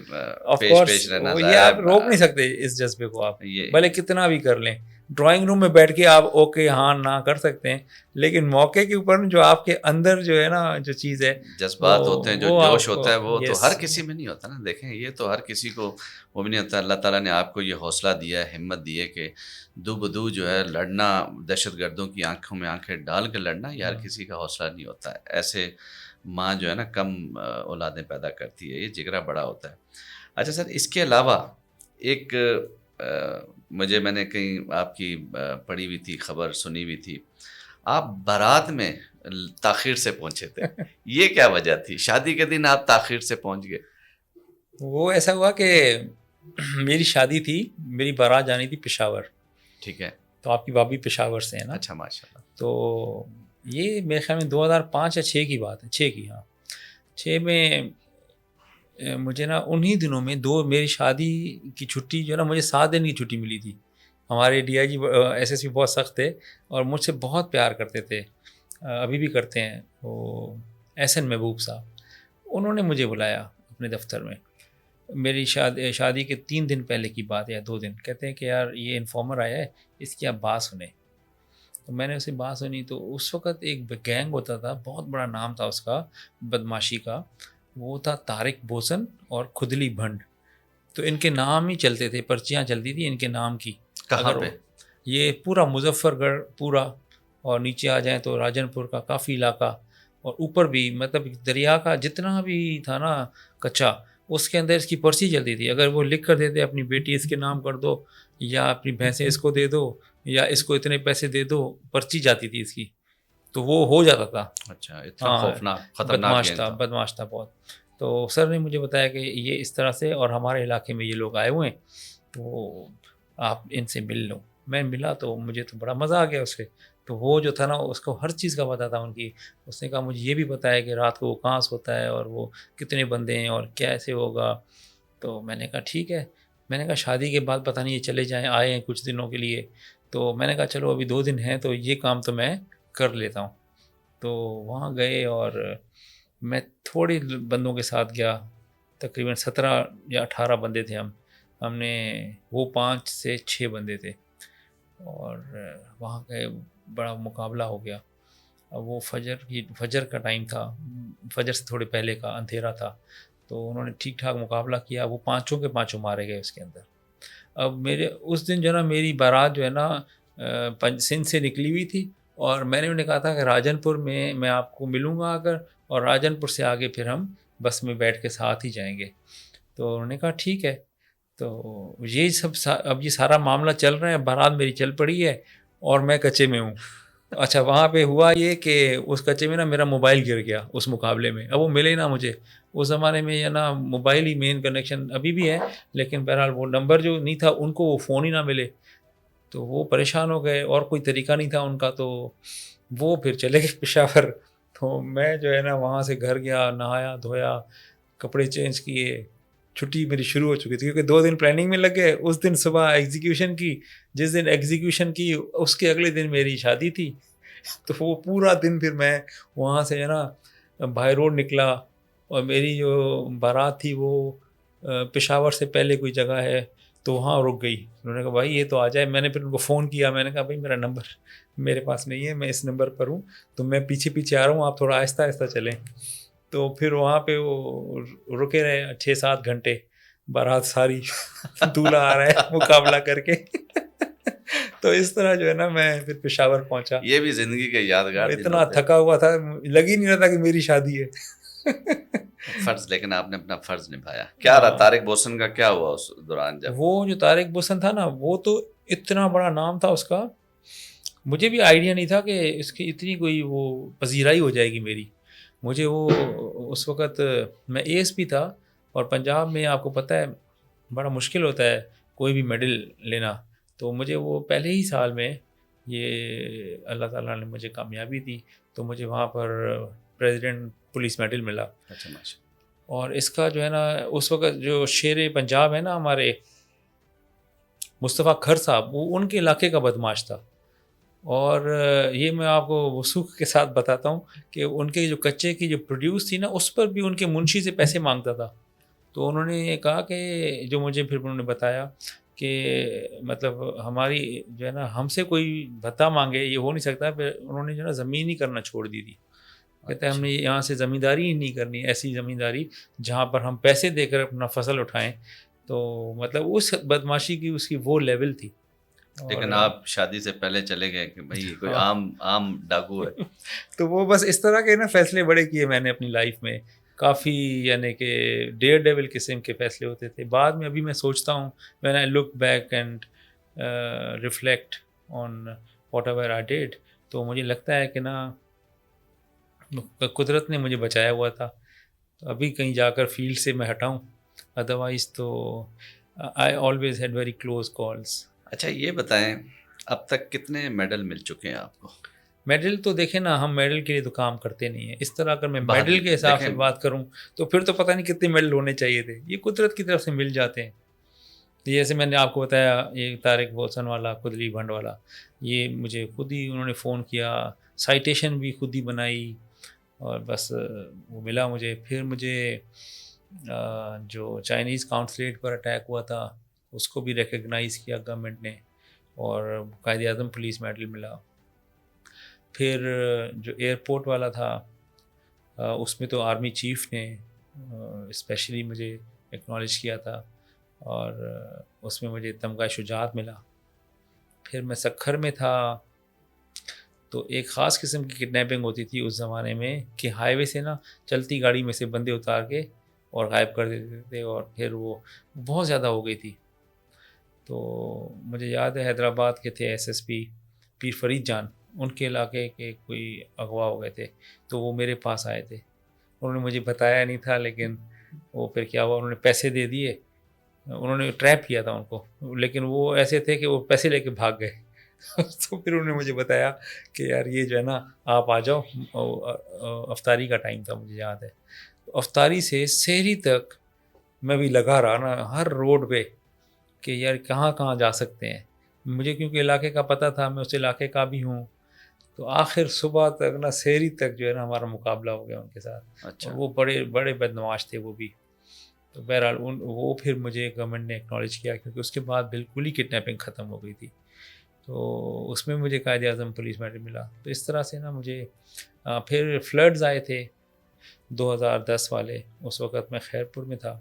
B: پیش رہنا، یہ آپ روک نہیں سکتے اس جذبے کو، آپ بھلے کتنا بھی کر لیں. ڈرائنگ روم میں بیٹھ کے آپ اوکے ہاں نہ کر سکتے ہیں، لیکن موقع کے اوپر جو آپ کے اندر جو ہے نا جو چیز ہے،
A: جذبات ہوتے ہیں، جو جوش ہوتا ہے، وہ تو ہر کسی میں نہیں ہوتا نا. دیکھیں یہ تو ہر کسی کو وہ بھی نہیں ہوتا. اللہ تعالیٰ نے آپ کو یہ حوصلہ دیا ہے، ہمت دی ہے کہ دو بدو جو ہے لڑنا، دہشت گردوں کی آنکھوں میں آنکھیں ڈال کے لڑنا، یہ ہر کسی کا حوصلہ نہیں ہوتا ہے. ایسے ماں جو ہے نا کم اولادیں پیدا کرتی ہے، یہ جگرا بڑا ہوتا ہے. اچھا سر، اس کے علاوہ ایک میں نے کہیں آپ کی پڑھی ہوئی تھی، خبر سنی ہوئی تھی، آپ بارات میں تاخیر سے پہنچے تھے. یہ کیا وجہ تھی؟ شادی کے دن آپ تاخیر سے پہنچ گئے.
B: وہ ایسا ہوا کہ میری شادی تھی، میری بارات جانی تھی پشاور.
A: ٹھیک ہے.
B: تو آپ کی بابی پشاور سے ہے نا؟
A: اچھا، ماشاء اللہ.
B: تو یہ میرے خیال میں 2005 یا 6 کی بات ہے، 6 کی. ہاں 6 میں مجھے نا انہی دنوں میں میری شادی کی چھٹی جو ہے نا، مجھے 7 دن کی چھٹی ملی تھی. ہمارے DIG SSP بہت سخت تھے اور مجھ سے بہت پیار کرتے تھے، ابھی بھی کرتے ہیں، وہ SN محبوب صاحب. انہوں نے مجھے بلایا اپنے دفتر میں. میری شادی کے 3 دن پہلے کی بات ہے یا 2 دن. کہتے ہیں کہ یار یہ انفارمر آیا ہے، اس کی آپ بات سنیں. تو میں نے اسے بات سنی. تو اس وقت ایک گینگ ہوتا تھا، بہت بڑا نام تھا اس کا بدماشی کا، وہ تھا طارق بوسن اور کھدلی بھنڈ. تو ان کے نام ہی چلتے تھے، پرچیاں چلتی تھی ان کے نام کی.
A: کہاں پہ؟
B: یہ پورا مظفر گڑھ پورا، اور نیچے آ جائیں تو راجن پور کا کافی علاقہ، اور اوپر بھی مطلب دریا کا جتنا بھی تھا نا کچا، اس کے اندر اس کی پرچی چلتی تھی. اگر وہ لکھ کر دیتے اپنی بیٹی اس کے نام کر دو، یا اپنی بھینسیں اس کو دے دو، یا اس کو اتنے پیسے دے دو، پرچی جاتی تھی اس کی. تو وہ ہو جاتا تھا.
A: اچھا، اتنا خوفناک خطرناک
B: بدماش تھا بہت. تو سر نے مجھے بتایا کہ یہ اس طرح سے، اور ہمارے علاقے میں یہ لوگ آئے ہوئے ہیں، تو آپ ان سے مل لو. میں ملا تو مجھے تو بڑا مزہ آ گیا اس سے. تو وہ جو تھا نا اس کو ہر چیز کا پتہ تھا ان کی. اس نے کہا مجھے یہ بھی بتایا کہ رات کو وہ کہاں سوتا ہے، اور وہ کتنے بندے ہیں، اور کیسے ہوگا. تو میں نے کہا ٹھیک ہے. میں نے کہا شادی کے بعد پتہ نہیں یہ چلے جائیں، آئے ہیں کچھ دنوں کے لیے. تو میں نے کہا چلو ابھی 2 دن ہیں تو یہ کام تو میں کر لیتا ہوں. تو وہاں گئے اور میں تھوڑے بندوں کے ساتھ گیا، تقریباً 17 یا 18 بندے تھے ہم نے، وہ 5 سے 6 بندے تھے، اور وہاں کا بڑا مقابلہ ہو گیا. اب وہ فجر کا ٹائم تھا، فجر سے تھوڑے پہلے کا اندھیرا تھا، تو انہوں نے ٹھیک ٹھاک مقابلہ کیا، وہ 5 کے 5 مارے گئے اس کے اندر. اب اس دن جو ہے نا میری بارات جو ہے نا سندھ سے نکلی ہوئی تھی، اور میں نے انہیں کہا تھا کہ راجن پور میں آپ کو ملوں گا اگر، اور راجن پور سے آگے پھر ہم بس میں بیٹھ کے ساتھ ہی جائیں گے. تو انہوں نے کہا ٹھیک ہے. تو یہ سب اب یہ سارا معاملہ چل رہا ہے، بارات میری چل پڑی ہے اور میں کچے میں ہوں. اچھا وہاں پہ ہوا یہ کہ اس کچے میں نا میرا موبائل گر گیا اس مقابلے میں. اب وہ ملے نا مجھے، اس زمانے میں نا موبائل ہی مین کنیکشن ابھی بھی ہے، لیکن بہرحال وہ نمبر جو نہیں تھا ان کو وہ فون ہی نہ ملے، تو وہ پریشان ہو گئے، اور کوئی طریقہ نہیں تھا ان کا، تو وہ پھر چلے گئے پشاور. تو میں جو ہے نا وہاں سے گھر گیا، نہایا دھویا، کپڑے چینج کیے، چھٹی میری شروع ہو چکی تھی کیونکہ 2 دن پلاننگ میں لگ گئے. اس دن صبح ایگزیکیوشن کی، جس دن ایگزیکیوشن کی اس کے اگلے دن میری شادی تھی. تو وہ پورا دن پھر میں وہاں سے ہے نا بائی روڈ نکلا، اور میری جو بارات تھی وہ پشاور سے پہلے کوئی جگہ ہے تو وہاں رک گئی. انہوں نے کہا بھائی یہ تو آ جائے. میں نے پھر ان کو فون کیا، میں نے کہا بھائی میرا نمبر میرے پاس نہیں ہے، میں اس نمبر پر ہوں، تو میں پیچھے پیچھے آ رہا ہوں، آپ تھوڑا آہستہ آہستہ چلیں. تو پھر وہاں پہ وہ رکے رہے 6-7 گھنٹے، بارات ساری دولہا آ رہا ہے مقابلہ کر کے. تو اس طرح جو ہے نا میں پھر پشاور پہنچا.
A: یہ بھی زندگی کا یادگار دن
B: اتنا تھکا ہوا تھا، لگ ہی نہیں رہا تھا کہ میری شادی ہے.
A: فرض، لیکن آپ نے اپنا فرض نبھایا. کیا رہا طارق بوسن کا، کیا ہوا اس دوران؟ جب
B: وہ جو طارق بوسن تھا نا، وہ تو اتنا بڑا نام تھا اس کا، مجھے بھی آئیڈیا نہیں تھا کہ اس کی اتنی کوئی وہ پذیرائی ہو جائے گی میری. مجھے وہ اس وقت میں اے ایس پی تھا، اور پنجاب میں آپ کو پتہ ہے بڑا مشکل ہوتا ہے کوئی بھی میڈل لینا. تو مجھے وہ پہلے ہی سال میں یہ اللہ تعالیٰ نے مجھے کامیابی دی، تو مجھے وہاں پر پریزیڈنٹ پولیس میڈل ملا.
A: اچھا ماشاء.
B: اور اس کا جو ہے نا اس وقت جو شیر پنجاب ہے نا ہمارے مصطفیٰ کھر صاحب، وہ ان کے علاقے کا بدماش تھا. اور یہ میں آپ کو وثوق کے ساتھ بتاتا ہوں کہ ان کے جو کچے کی جو پروڈیوس تھی نا، اس پر بھی ان کے منشی سے پیسے مانگتا تھا. تو انہوں نے کہا کہ جو مجھے پھر انہوں نے بتایا کہ مطلب ہماری جو ہے نا ہم سے کوئی بھتہ مانگے یہ ہو نہیں سکتا. پھر انہوں نے جو ہے نا زمین ہی کرنا چھوڑ دی تھی. کہتے ہیں ہم نے یہاں سے زمینداری ہی نہیں کرنی، ایسی زمینداری جہاں پر ہم پیسے دے کر اپنا فصل اٹھائیں. تو مطلب اس بدماشی کی اس کی وہ لیول تھی.
A: لیکن آپ شادی سے پہلے چلے گئے کہ بھائی کوئی عام ڈاکو ہے.
B: تو وہ بس اس طرح کے نا فیصلے بڑے کیے میں نے اپنی لائف میں، کافی یعنی کہ ڈیئر ڈیول قسم کے فیصلے ہوتے تھے. بعد میں ابھی میں سوچتا ہوں when I look back and reflect on whatever I did، تو مجھے لگتا ہے کہ نا قدرت نے مجھے بچایا ہوا تھا. تو ابھی کہیں جا کر فیلڈ سے میں ہٹاؤں، ادروائز تو I always had very close calls.
A: اچھا یہ بتائیں اب تک کتنے میڈل مل چکے ہیں آپ کو؟
B: میڈل تو دیکھیں نا، ہم میڈل کے لیے تو کام کرتے نہیں ہیں. اس طرح اگر میں میڈل کے حساب سے بات کروں تو پھر تو پتہ نہیں کتنے میڈل ہونے چاہیے تھے. یہ قدرت کی طرف سے مل جاتے ہیں. جیسے میں نے آپ کو بتایا یہ طارق بوسن والا، کدلی بھنڈ والا، یہ مجھے خود ہی انہوں نے فون کیا، سائٹیشن بھی خود ہی بنائی، اور بس وہ ملا مجھے. پھر مجھے جو چائنیز کاؤنسلیٹ پر اٹیک ہوا تھا اس کو بھی ریکگنائز کیا گورنمنٹ نے، اور قائد اعظم پولیس میڈل ملا. پھر جو ایئرپورٹ والا تھا اس میں تو آرمی چیف نے اسپیشلی مجھے ایکنالج کیا تھا، اور اس میں مجھے تمغہ شجاعت ملا. پھر میں سکھر میں تھا تو ایک خاص قسم کی کڈنیپنگ ہوتی تھی اس زمانے میں کہ ہائی وے سے نا چلتی گاڑی میں سے بندے اتار کے اور غائب کر دیتے تھے، اور پھر وہ بہت زیادہ ہو گئی تھی. تو مجھے یاد ہے حیدرآباد کے تھے ایس ایس پی پیر فرید جان، ان کے علاقے کے کوئی اغوا ہو گئے تھے، تو وہ میرے پاس آئے تھے. انہوں نے مجھے بتایا نہیں تھا، لیکن وہ پھر کیا ہوا، انہوں نے پیسے دے دیے. انہوں نے ٹریپ کیا تھا ان کو، لیکن وہ ایسے تھے کہ وہ پیسے لے کے بھاگ گئے. تو پھر انہوں نے مجھے بتایا کہ یار یہ جو ہے نا آپ آ جاؤ. افطاری کا ٹائم تھا مجھے یاد ہے. افطاری سے سحری تک میں بھی لگا رہا نا ہر روڈ پہ کہ یار کہاں کہاں جا سکتے ہیں. مجھے کیونکہ علاقے کا پتہ تھا، میں اس علاقے کا بھی ہوں، تو آخر صبح تک نا سحری تک جو ہے نا ہمارا مقابلہ ہو گیا ان کے ساتھ.
A: اچھا.
B: اور وہ بڑے بڑے بدنواش تھے وہ بھی. تو بہرحال وہ پھر مجھے گورنمنٹ نے اکنالج کیا کیونکہ اس کے بعد بالکل ہی کڈنیپنگ ختم ہو گئی تھی. تو اس میں مجھے قائد اعظم پولیس میڈل ملا. تو اس طرح سے نا مجھے پھر فلڈز آئے تھے 2010 والے. اس وقت میں خیرپور میں تھا.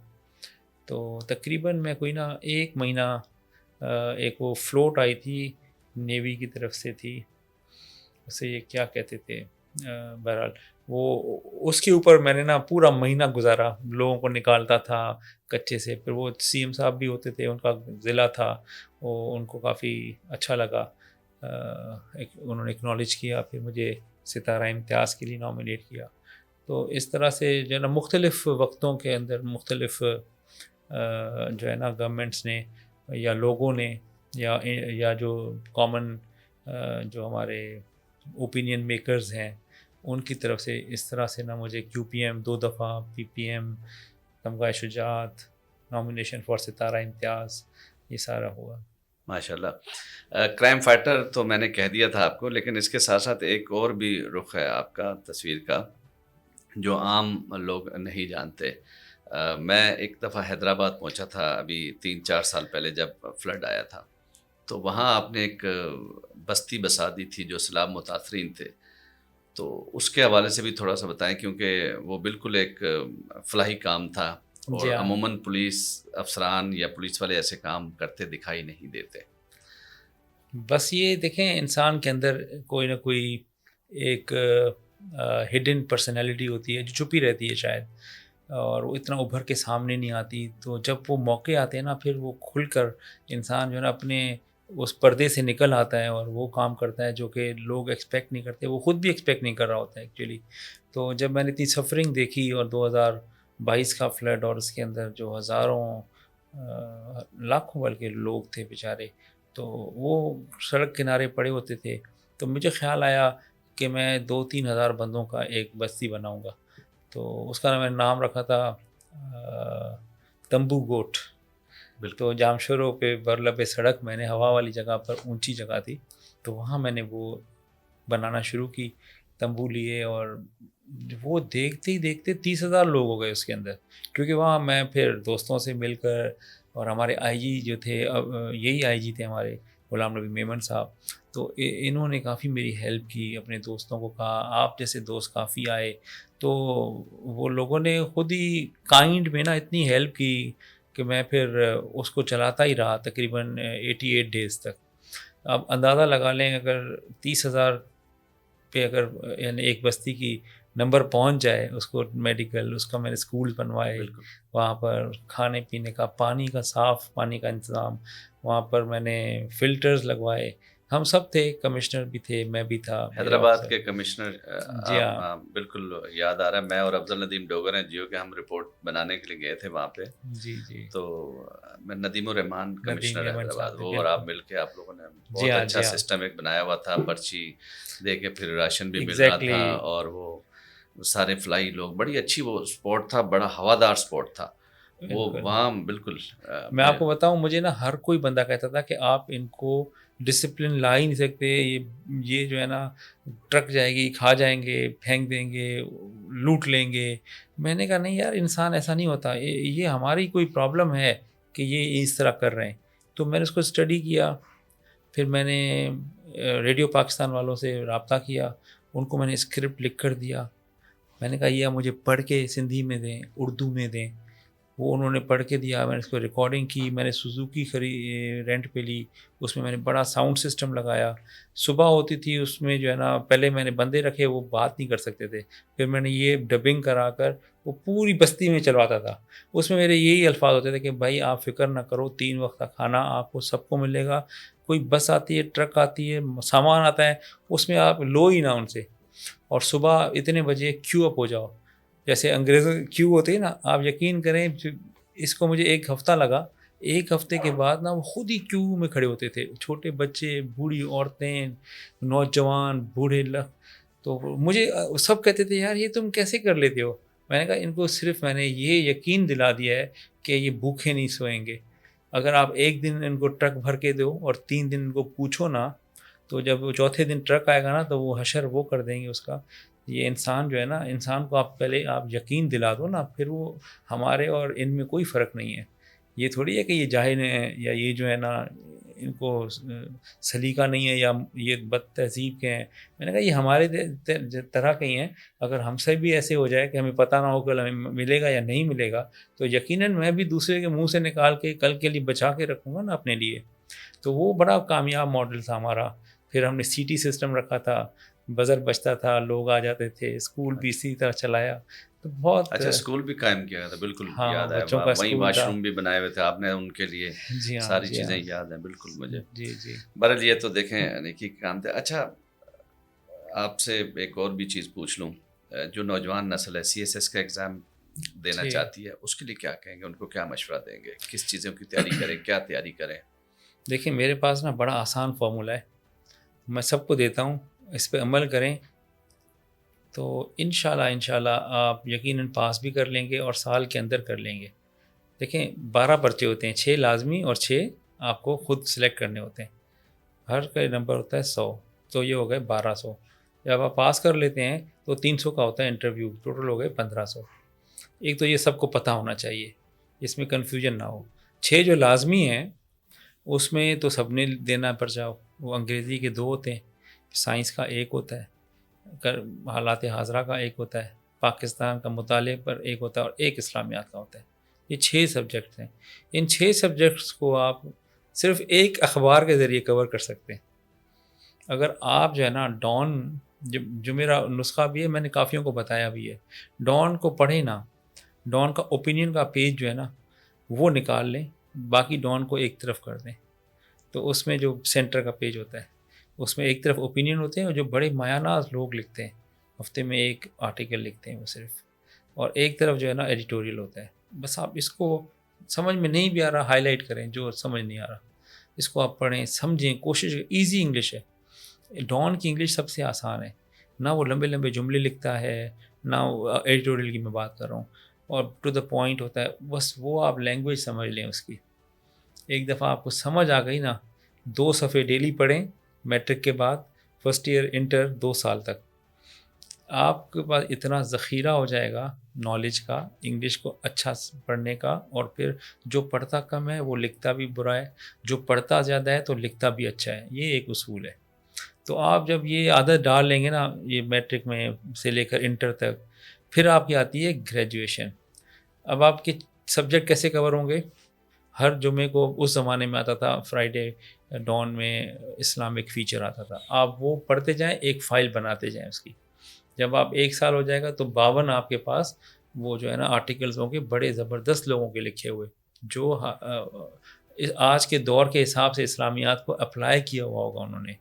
B: تو تقریباً میں کوئی نا 1 مہینہ ایک وہ فلوٹ آئی تھی نیوی کی طرف سے تھی, اسے یہ کیا کہتے تھے, بہرحال وہ اس کے اوپر میں نے نا پورا مہینہ گزارا, لوگوں کو نکالتا تھا کچے سے. پھر وہ سی ایم صاحب بھی ہوتے تھے, ان کا ضلع تھا, وہ ان کو کافی اچھا لگا, انہوں نے اکنالج کیا. پھر مجھے ستارہ امتیاز کے لیے نامینیٹ کیا. تو اس طرح سے جو ہے نا مختلف وقتوں کے اندر مختلف جو ہے نا گورنمنٹس نے یا لوگوں نے یا جو کامن جو ہمارے اوپینین میکرز ہیں ان کی طرف سے اس طرح سے نا مجھے QPM 2 دفعہ, PPM, تمغہ شجاعت, نامینیشن فار ستارہ امتیاز, یہ سارا ہوا.
A: ماشاء اللہ. کرائم فائٹر تو میں نے کہہ دیا تھا آپ کو, لیکن اس کے ساتھ ساتھ ایک اور بھی رخ ہے آپ کا تصویر کا جو عام لوگ نہیں جانتے. میں ایک دفعہ حیدرآباد پہنچا تھا ابھی 3-4 سال پہلے جب فلڈ آیا تھا. تو وہاں آپ نے ایک بستی بسا دی تھی جو سیلاب متاثرین تھے. تو اس کے حوالے سے بھی تھوڑا سا بتائیں, کیونکہ وہ بالکل ایک فلاحی کام تھا اور عموماً پولیس افسران یا پولیس والے ایسے کام کرتے دکھائی نہیں دیتے.
B: بس یہ دیکھیں انسان کے اندر کوئی نہ کوئی ایک ہڈن پرسنالٹی ہوتی ہے جو چھپی رہتی ہے شاید, اور وہ اتنا ابھر کے سامنے نہیں آتی. تو جب وہ موقع آتے ہیں نا پھر وہ کھل کر انسان جو ہے نا اپنے اس پردے سے نکل آتا ہے اور وہ کام کرتا ہے جو کہ لوگ ایکسپیکٹ نہیں کرتے, وہ خود بھی ایکسپیکٹ نہیں کر رہا ہوتا ہے ایکچولی. تو جب میں نے اتنی سفرنگ دیکھی اور 2022 کا فلڈ اور اس کے اندر جو ہزاروں لاکھوں بلکہ لوگ تھے بیچارے, تو وہ سڑک کنارے پڑے ہوتے تھے. تو مجھے خیال آیا کہ میں 2-3 ہزار بندوں کا ایک بستی بناؤں گا. تو اس کا میں نے نام رکھا تھا تمبو گوٹ. تو جامشورو پہ برلب سڑک میں نے ہوا والی جگہ پر, اونچی جگہ تھی, تو وہاں میں نے وہ بنانا شروع کی, تمبو لیے. اور وہ دیکھتے ہی دیکھتے 30,000 لوگ ہو گئے اس کے اندر, کیونکہ وہاں میں پھر دوستوں سے مل کر, اور ہمارے IG جو تھے, یہی IG تھے ہمارے غلام نبی میمن صاحب, تو انہوں نے کافی میری ہیلپ کی. اپنے دوستوں کو کہا آپ جیسے دوست کافی آئے, تو وہ لوگوں نے خود ہی کائنڈ میں نا اتنی ہیلپ کی کہ میں پھر اس کو چلاتا ہی رہا تقریباً 88 ڈیز تک. اب اندازہ لگا لیں اگر 30,000 پہ اگر یعنی ایک بستی کی نمبر پہنچ جائے, اس کو میڈیکل, اس کا میں نے اسکول بنوائے, وہاں پر کھانے پینے کا, پانی کا, صاف پانی کا انتظام, وہاں پر میں نے فلٹرز لگوائے. ہم سب تھے, کمشنر بھی تھے, میں بھی تھا,
A: حیدرآباد کے کمشنر.
B: جی ہاں
A: بالکل یاد آ رہا ہے, میں اور افضل ندیم ڈوگر ہیں جیو کے, ہم رپورٹ بنانے کے لیے گئے تھے وہاں پہ.
B: جی جی.
A: تو میں ندیم الرحمان کمشنر حیدرآباد, وہ اور آپ مل کے آپ لوگوں نے بہت
B: جی
A: اچھا سسٹم ایک بنایا ہوا تھا, پرچی دے کے پھر راشن بھی مل رہا تھا, اور وہ سارے فلائی لوگ, بڑی اچھی وہ اسپورٹ تھا, بڑا ہوادار اسپورٹ تھا وہ وہاں. بالکل
B: میں آپ کو بتاؤں, مجھے نا ہر کوئی بندہ کہتا تھا کہ آپ ان کو ڈسپلن لا ہی نہیں سکتے, یہ جو ہے نا ٹرک جائے گی, کھا جائیں گے, پھینک دیں گے, لوٹ لیں گے. میں نے کہا نہیں یار, انسان ایسا نہیں ہوتا, یہ ہماری کوئی پرابلم ہے کہ یہ اس طرح کر رہے ہیں. تو میں نے اس کو اسٹڈی کیا, پھر میں نے ریڈیو پاکستان والوں سے رابطہ کیا, ان کو میں نے اسکرپٹ لکھ کر دیا. میں نے کہا یہ مجھے پڑھ کے سندھی میں دیں, اردو میں دیں. وہ انہوں نے پڑھ کے دیا, میں نے اس کو ریکارڈنگ کی. میں نے سوزوکی رینٹ پہ لی, اس میں میں نے بڑا ساؤنڈ سسٹم لگایا. صبح ہوتی تھی اس میں جو ہے نا, پہلے میں نے بندے رکھے, وہ بات نہیں کر سکتے تھے, پھر میں نے یہ ڈبنگ کرا کر وہ پوری بستی میں چلواتا تھا. اس میں میرے یہی الفاظ ہوتے تھے کہ بھائی آپ فکر نہ کرو, 3 وقت کا کھانا آپ کو سب کو ملے گا. کوئی بس آتی ہے, ٹرک آتی ہے, سامان آتا ہے, اس میں آپ لو ہی نہ ان سے, اور صبح اتنے بجے کیو اپ ہو جاؤ. جیسے انگریزوں کیو ہوتے ہیں نا, آپ یقین کریں اس کو مجھے 1 ہفتہ لگا. 1 ہفتے کے بعد نا وہ خود ہی کیو میں کھڑے ہوتے تھے, چھوٹے بچے, بوڑھی عورتیں, نوجوان, بوڑھے. تو مجھے سب کہتے تھے یار یہ تم کیسے کر لیتے ہو. میں نے کہا ان کو صرف میں نے یہ یقین دلا دیا ہے کہ یہ بھوکے نہیں سوئیں گے. اگر آپ 1 دن ان کو ٹرک بھر کے دو اور 3 دن ان کو پوچھو نا, تو جب وہ چوتھے دن ٹرک آئے گا نا تو وہ حشر وہ کر دیں گے اس کا. یہ انسان جو ہے نا, انسان کو آپ پہلے آپ یقین دلا دو نا, پھر وہ ہمارے اور ان میں کوئی فرق نہیں ہے. یہ تھوڑی ہے کہ یہ جاہل ہیں یا یہ جو ہے نا ان کو سلیقہ نہیں ہے یا یہ بد تہذیب کے ہیں. میں نے کہا یہ ہمارے طرح کے ہی ہیں. اگر ہم سے بھی ایسے ہو جائے کہ ہمیں پتہ نہ ہو کہ ہمیں ملے گا یا نہیں ملے گا, تو یقیناً میں بھی دوسرے کے منہ سے نکال کے کل کے لیے بچا کے رکھوں گا نا اپنے لیے. تو وہ بڑا کامیاب ماڈل تھا ہمارا. پھر ہم نے سی ٹی سسٹم رکھا تھا, بزر بچتا تھا, لوگ آ جاتے تھے, اسکول بھی اسی طرح چلایا. تو بہت
A: اچھا اسکول بھی قائم کیا تھا, بالکل
B: ہاں
A: یاد ہے.
B: بچوں کا
A: وہیں
B: اسکول
A: واش
B: تھا.
A: روم بھی بنائے ہوئے تھے آپ نے ان کے لیے,
B: جی ہاں
A: ساری
B: جی
A: چیزیں
B: ہاں
A: یاد ہیں بالکل مجھے.
B: جی جی
A: بہرحال یہ تو دیکھیں نیکی کا کام تھا. اچھا آپ سے ایک اور بھی چیز پوچھ لوں, جو نوجوان نسل ہے سی ایس ایس کا ایگزام دینا
B: جی.
A: چاہتی ہے, اس کے لیے کیا کہیں گے, ان کو کیا مشورہ دیں گے, کس چیزوں کی تیاری کریں, کیا تیاری کریں؟
B: دیکھیں میرے پاس نا بڑا آسان فارمولہ ہے, میں سب کو دیتا ہوں, اس پہ عمل کریں تو انشاءاللہ آپ یقیناً پاس بھی کر لیں گے اور سال کے اندر کر لیں گے. دیکھیں 12 پرچے ہوتے ہیں, 6 لازمی اور 6 آپ کو خود سلیکٹ کرنے ہوتے ہیں. ہر کا نمبر ہوتا ہے 100, تو یہ ہو گئے 1200. جب آپ پاس کر لیتے ہیں تو 300 کا ہوتا ہے انٹرویو, ٹوٹل ہو گئے 1500. ایک تو یہ سب کو پتہ ہونا چاہیے, اس میں کنفیوژن نہ ہو. 6 جو لازمی ہیں اس میں تو سب نے دینا پرچہ. وہ انگریزی کے 2 ہوتے ہیں, سائنس کا 1 ہوتا ہے, حالات حاضرہ کا 1 ہوتا ہے, پاکستان کا مطالعے پر 1 ہوتا ہے, اور 1 اسلامیات کا ہوتا ہے. یہ 6 سبجیکٹس ہیں. ان 6 سبجیکٹس کو آپ صرف ایک اخبار کے ذریعے کور کر سکتے ہیں. اگر آپ جو ہے نا ڈان, جو میرا نسخہ بھی ہے, میں نے کافیوں کو بتایا بھی ہے, ڈان کو پڑھیں نا, ڈان کا اوپینین کا پیج جو ہے نا وہ نکال لیں, باقی ڈان کو ایک طرف کر دیں. تو اس میں جو سینٹر کا پیج ہوتا ہے اس میں ایک طرف اوپینین ہوتے ہیں, اور جو بڑے مایہ ناز لوگ لکھتے ہیں, ہفتے میں 1 آرٹیکل لکھتے ہیں وہ صرف, اور ایک طرف جو ہے نا ایڈیٹوریل ہوتا ہے. بس آپ اس کو سمجھ میں نہیں بھی آ رہا ہائی لائٹ کریں, جو سمجھ نہیں آ رہا اس کو آپ پڑھیں, سمجھیں, کوشش. ایزی انگلش ہے, ڈان کی انگلش سب سے آسان ہے. نہ وہ لمبے لمبے جملے لکھتا ہے, نہ ایڈیٹوریل کی میں بات کر رہا ہوں, اور ٹو دا پوائنٹ ہوتا ہے. بس وہ آپ لینگویج سمجھ لیں اس کی. ایک دفعہ آپ کو سمجھ آ گئی نا, 2 صفحے ڈیلی پڑھیں میٹرک کے بعد, فرسٹ ایئر انٹر 2 سال تک, آپ کے پاس اتنا ذخیرہ ہو جائے گا نالج کا, انگلش کو اچھا پڑھنے کا. اور پھر جو پڑھتا کم ہے وہ لکھتا بھی برا ہے, جو پڑھتا زیادہ ہے تو لکھتا بھی اچھا ہے. یہ ایک اصول ہے. تو آپ جب یہ عادت ڈال لیں گے نا, یہ میٹرک میں سے لے کر انٹر تک, پھر آپ کی آتی ہے گریجویشن. اب آپ کے سبجیکٹ کیسے کور ہوں گے؟ ہر جمعے کو اس زمانے میں آتا تھا فرائیڈے ڈان میں اسلامک فیچر آتا تھا, آپ وہ پڑھتے جائیں, ایک فائل بناتے جائیں اس کی. جب آپ 1 سال ہو جائے گا تو 52 آپ کے پاس وہ جو ہے نا آرٹیکلز ہوں گے, بڑے زبردست لوگوں کے لکھے ہوئے, جو آج کے دور کے حساب سے اسلامیات کو اپلائی کیا ہوا ہوگا انہوں نے.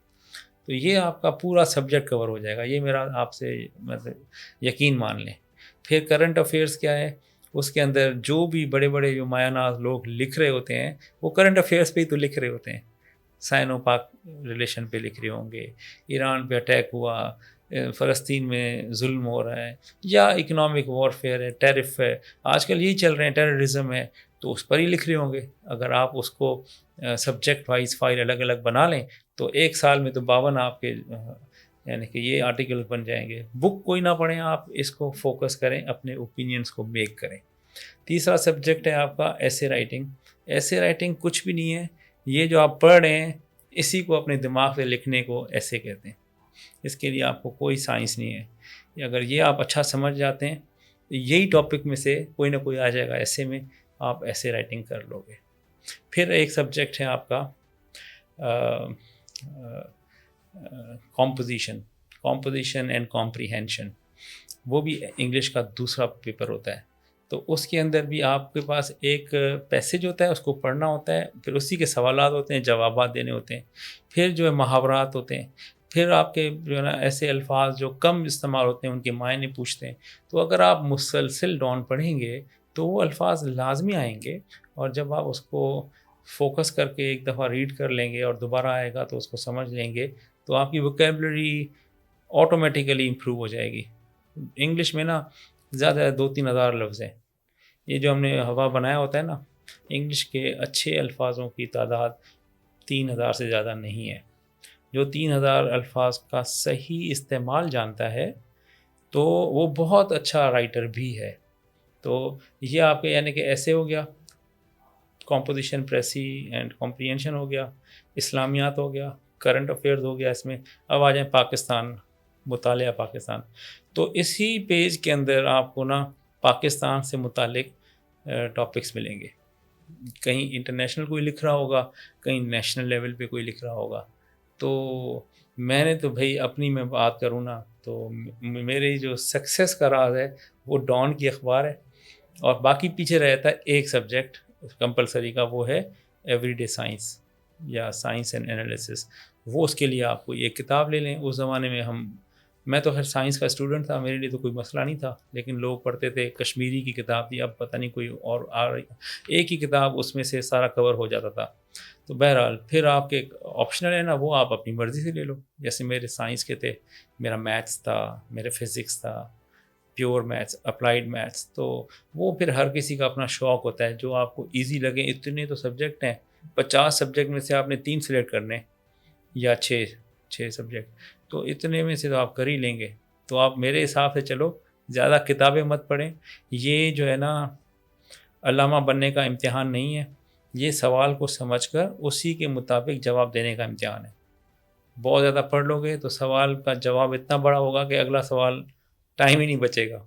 B: تو یہ آپ کا پورا سبجیکٹ کور ہو جائے گا. یہ میرا آپ سے مطلب یقین مان لیں. پھر کرنٹ افیئرس کیا ہے, اس کے اندر جو بھی بڑے بڑے جو مایہ ناز لوگ لکھ رہے ہوتے ہیں وہ کرنٹ افیئرس پہ ہی تو لکھ رہے ہوتے ہیں. سائنو پاک ریلیشن پہ لکھ رہے ہوں گے, ایران پہ اٹیک ہوا, فلسطین میں ظلم ہو رہا ہے, یا اکنامک وارفیئر ہے, ٹیرف ہے, آج کل یہی چل رہے ہیں, ٹیررزم ہے, تو اس پر ہی لکھ رہے ہوں گے. اگر آپ اس کو سبجیکٹ وائز فائل الگ الگ بنا لیں تو 1 سال میں تو 52 آپ کے یعنی کہ یہ آرٹیکل بن جائیں گے. بک کوئی نہ پڑھیں, آپ اس کو فوکس کریں, اپنے اوپینینس کو میک کریں. تیسرا سبجیکٹ ہے آپ کا ایسے رائٹنگ. ایسے رائٹنگ کچھ بھی نہیں ہے, یہ جو آپ پڑھ رہے ہیں اسی کو اپنے دماغ سے لکھنے کو ایسے کہتے ہیں. اس کے لیے آپ کو کوئی سائنس نہیں ہے. اگر یہ آپ اچھا سمجھ جاتے ہیں تو یہی ٹاپک میں سے کوئی نہ کوئی آ جائے گا ایسے میں, آپ ایسے رائٹنگ کر لو گے. پھر ایک سبجیکٹ ہے آپ کا کمپوزیشن اینڈ کمپریہینشن. وہ بھی انگلش کا دوسرا پیپر ہوتا ہے. تو اس کے اندر بھی آپ کے پاس ایک پیسیج ہوتا ہے, اس کو پڑھنا ہوتا ہے, پھر اسی کے سوالات ہوتے ہیں, جوابات دینے ہوتے ہیں, پھر جو ہے محاورات ہوتے ہیں, پھر آپ کے جو ہے نا ایسے الفاظ جو کم استعمال ہوتے ہیں ان کے معنی پوچھتے ہیں. تو اگر آپ مسلسل ڈان پڑھیں گے تو وہ الفاظ لازمی آئیں گے, اور جب آپ اس کو فوکس کر کے ایک دفعہ ریڈ کر لیں گے اور دوبارہ آئے گا تو اس کو سمجھ لیں گے, تو آپ کی ووکیبلری آٹومیٹیکلی امپروو ہو جائے گی. انگلش میں نا زیادہ 2-3 ہزار لفظ ہیں. یہ جو ہم نے ہوا بنایا ہوتا ہے نا, انگلش کے اچھے الفاظوں کی تعداد 3,000 سے زیادہ نہیں ہے. جو 3000 الفاظ کا صحیح استعمال جانتا ہے تو وہ بہت اچھا رائٹر بھی ہے. تو یہ آپ کے یعنی کہ ایسے ہو گیا، کمپوزیشن، پریسی اینڈ کمپریہنشن ہو گیا، اسلامیات ہو گیا، کرنٹ افیئرز ہو گیا. اس میں اب آ جائیں پاکستان، مطالعہ پاکستان. تو اسی پیج کے اندر آپ کو نا پاکستان سے متعلق ٹاپکس ملیں گے. کہیں انٹرنیشنل کوئی لکھ رہا ہوگا، کہیں نیشنل لیول پہ کوئی لکھ رہا ہوگا. تو میں نے تو بھائی اپنی میں بات کروں نا تو میری جو سکسیس کا راز ہے وہ ڈان کی اخبار ہے، اور باقی پیچھے رہتا ہے ایک سبجیکٹ کمپلسری کا، وہ ہے ایوری ڈے سائنس یا سائنس اینڈ انالیسس. وہ اس کے لیے آپ کو ایک کتاب لے لیں. اس زمانے میں میں تو خیر سائنس کا اسٹوڈنٹ تھا، میرے لیے تو کوئی مسئلہ نہیں تھا، لیکن لوگ پڑھتے تھے. کشمیری کی کتاب تھی، اب پتہ نہیں کوئی اور آ رہی، ایک ہی کتاب اس میں سے سارا کور ہو جاتا تھا. تو بہرحال پھر آپ کے آپشنل ہے نا، وہ آپ اپنی مرضی سے لے لو. جیسے میرے سائنس کے تھے، میرا میتھس تھا، میرے فزکس تھا، پیور میتھس، اپلائیڈ میتھس. تو وہ پھر ہر کسی کا اپنا شوق ہوتا ہے، جو آپ کو ایزی لگے. اتنے تو سبجیکٹ ہیں، 50 سبجیکٹ میں سے آپ نے 3 سلیکٹ کرنے یا 6 سبجیکٹ، تو اتنے میں سے تو آپ کر ہی لیں گے. تو آپ میرے حساب سے چلو زیادہ کتابیں مت پڑھیں. یہ جو ہے نا علامہ بننے کا امتحان نہیں ہے، یہ سوال کو سمجھ کر اسی کے مطابق جواب دینے کا امتحان ہے. بہت زیادہ پڑھ لو گے تو سوال کا جواب اتنا بڑا ہوگا کہ اگلا سوال ٹائم ہی نہیں بچے گا.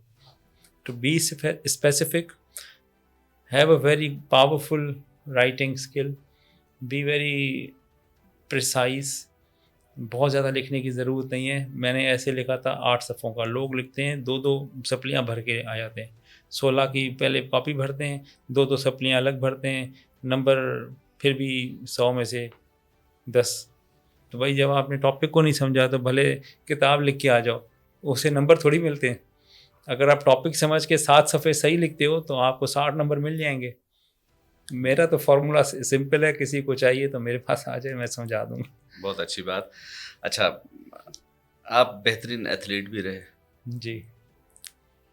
B: To be specific, have a very powerful writing skill, be very precise. بہت زیادہ لکھنے کی ضرورت نہیں ہے. میں نے ایسے لکھا تھا 8 صفحوں کا، لوگ لکھتے ہیں 2 سپلیاں بھر کے آ جاتے ہیں. 16 کی پہلے کاپی بھرتے ہیں، 2 سپلیاں الگ بھرتے ہیں، نمبر پھر بھی 100 میں سے 10. تو بھائی جب آپ نے ٹاپک کو نہیں سمجھا تو بھلے کتاب لکھ کے آ جاؤ، اسے نمبر تھوڑی ملتے ہیں. اگر آپ ٹاپک سمجھ کے 7 صفحے صحیح لکھتے ہو تو آپ کو 60 نمبر مل جائیں گے. میرا تو فارمولا سمپل ہے، کسی کو چاہیے تو میرے پاس آ جائے، میں سمجھا دوں گا.
A: بہت اچھی بات. اچھا، آپ بہترین ایتھلیٹ بھی رہے
B: جی.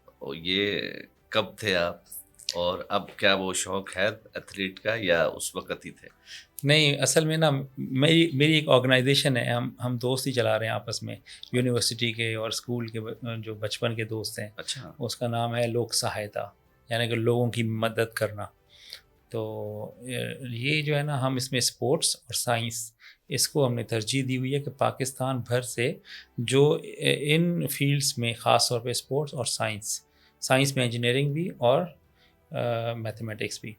A: اور یہ کب تھے آپ، اور اب کیا وہ شوق ہے ایتھلیٹ کا یا اس وقت ہی تھے؟
B: نہیں، اصل میں نا میری ایک آرگنائزیشن ہے، ہم دوست ہی چلا رہے ہیں آپس میں، یونیورسٹی کے اور اسکول کے جو بچپن کے دوست ہیں.
A: اچھا.
B: اس کا نام ہے لوک سہایتا، یعنی کہ لوگوں کی مدد کرنا. تو یہ جو ہے نا، ہم اس میں اسپورٹس اور سائنس، اس کو ہم نے ترجیح دی ہوئی ہے کہ پاکستان بھر سے جو ان فیلڈس میں، خاص طور پہ اسپورٹس اور سائنس میں انجینئرنگ بھی اور میتھمیٹکس بھی.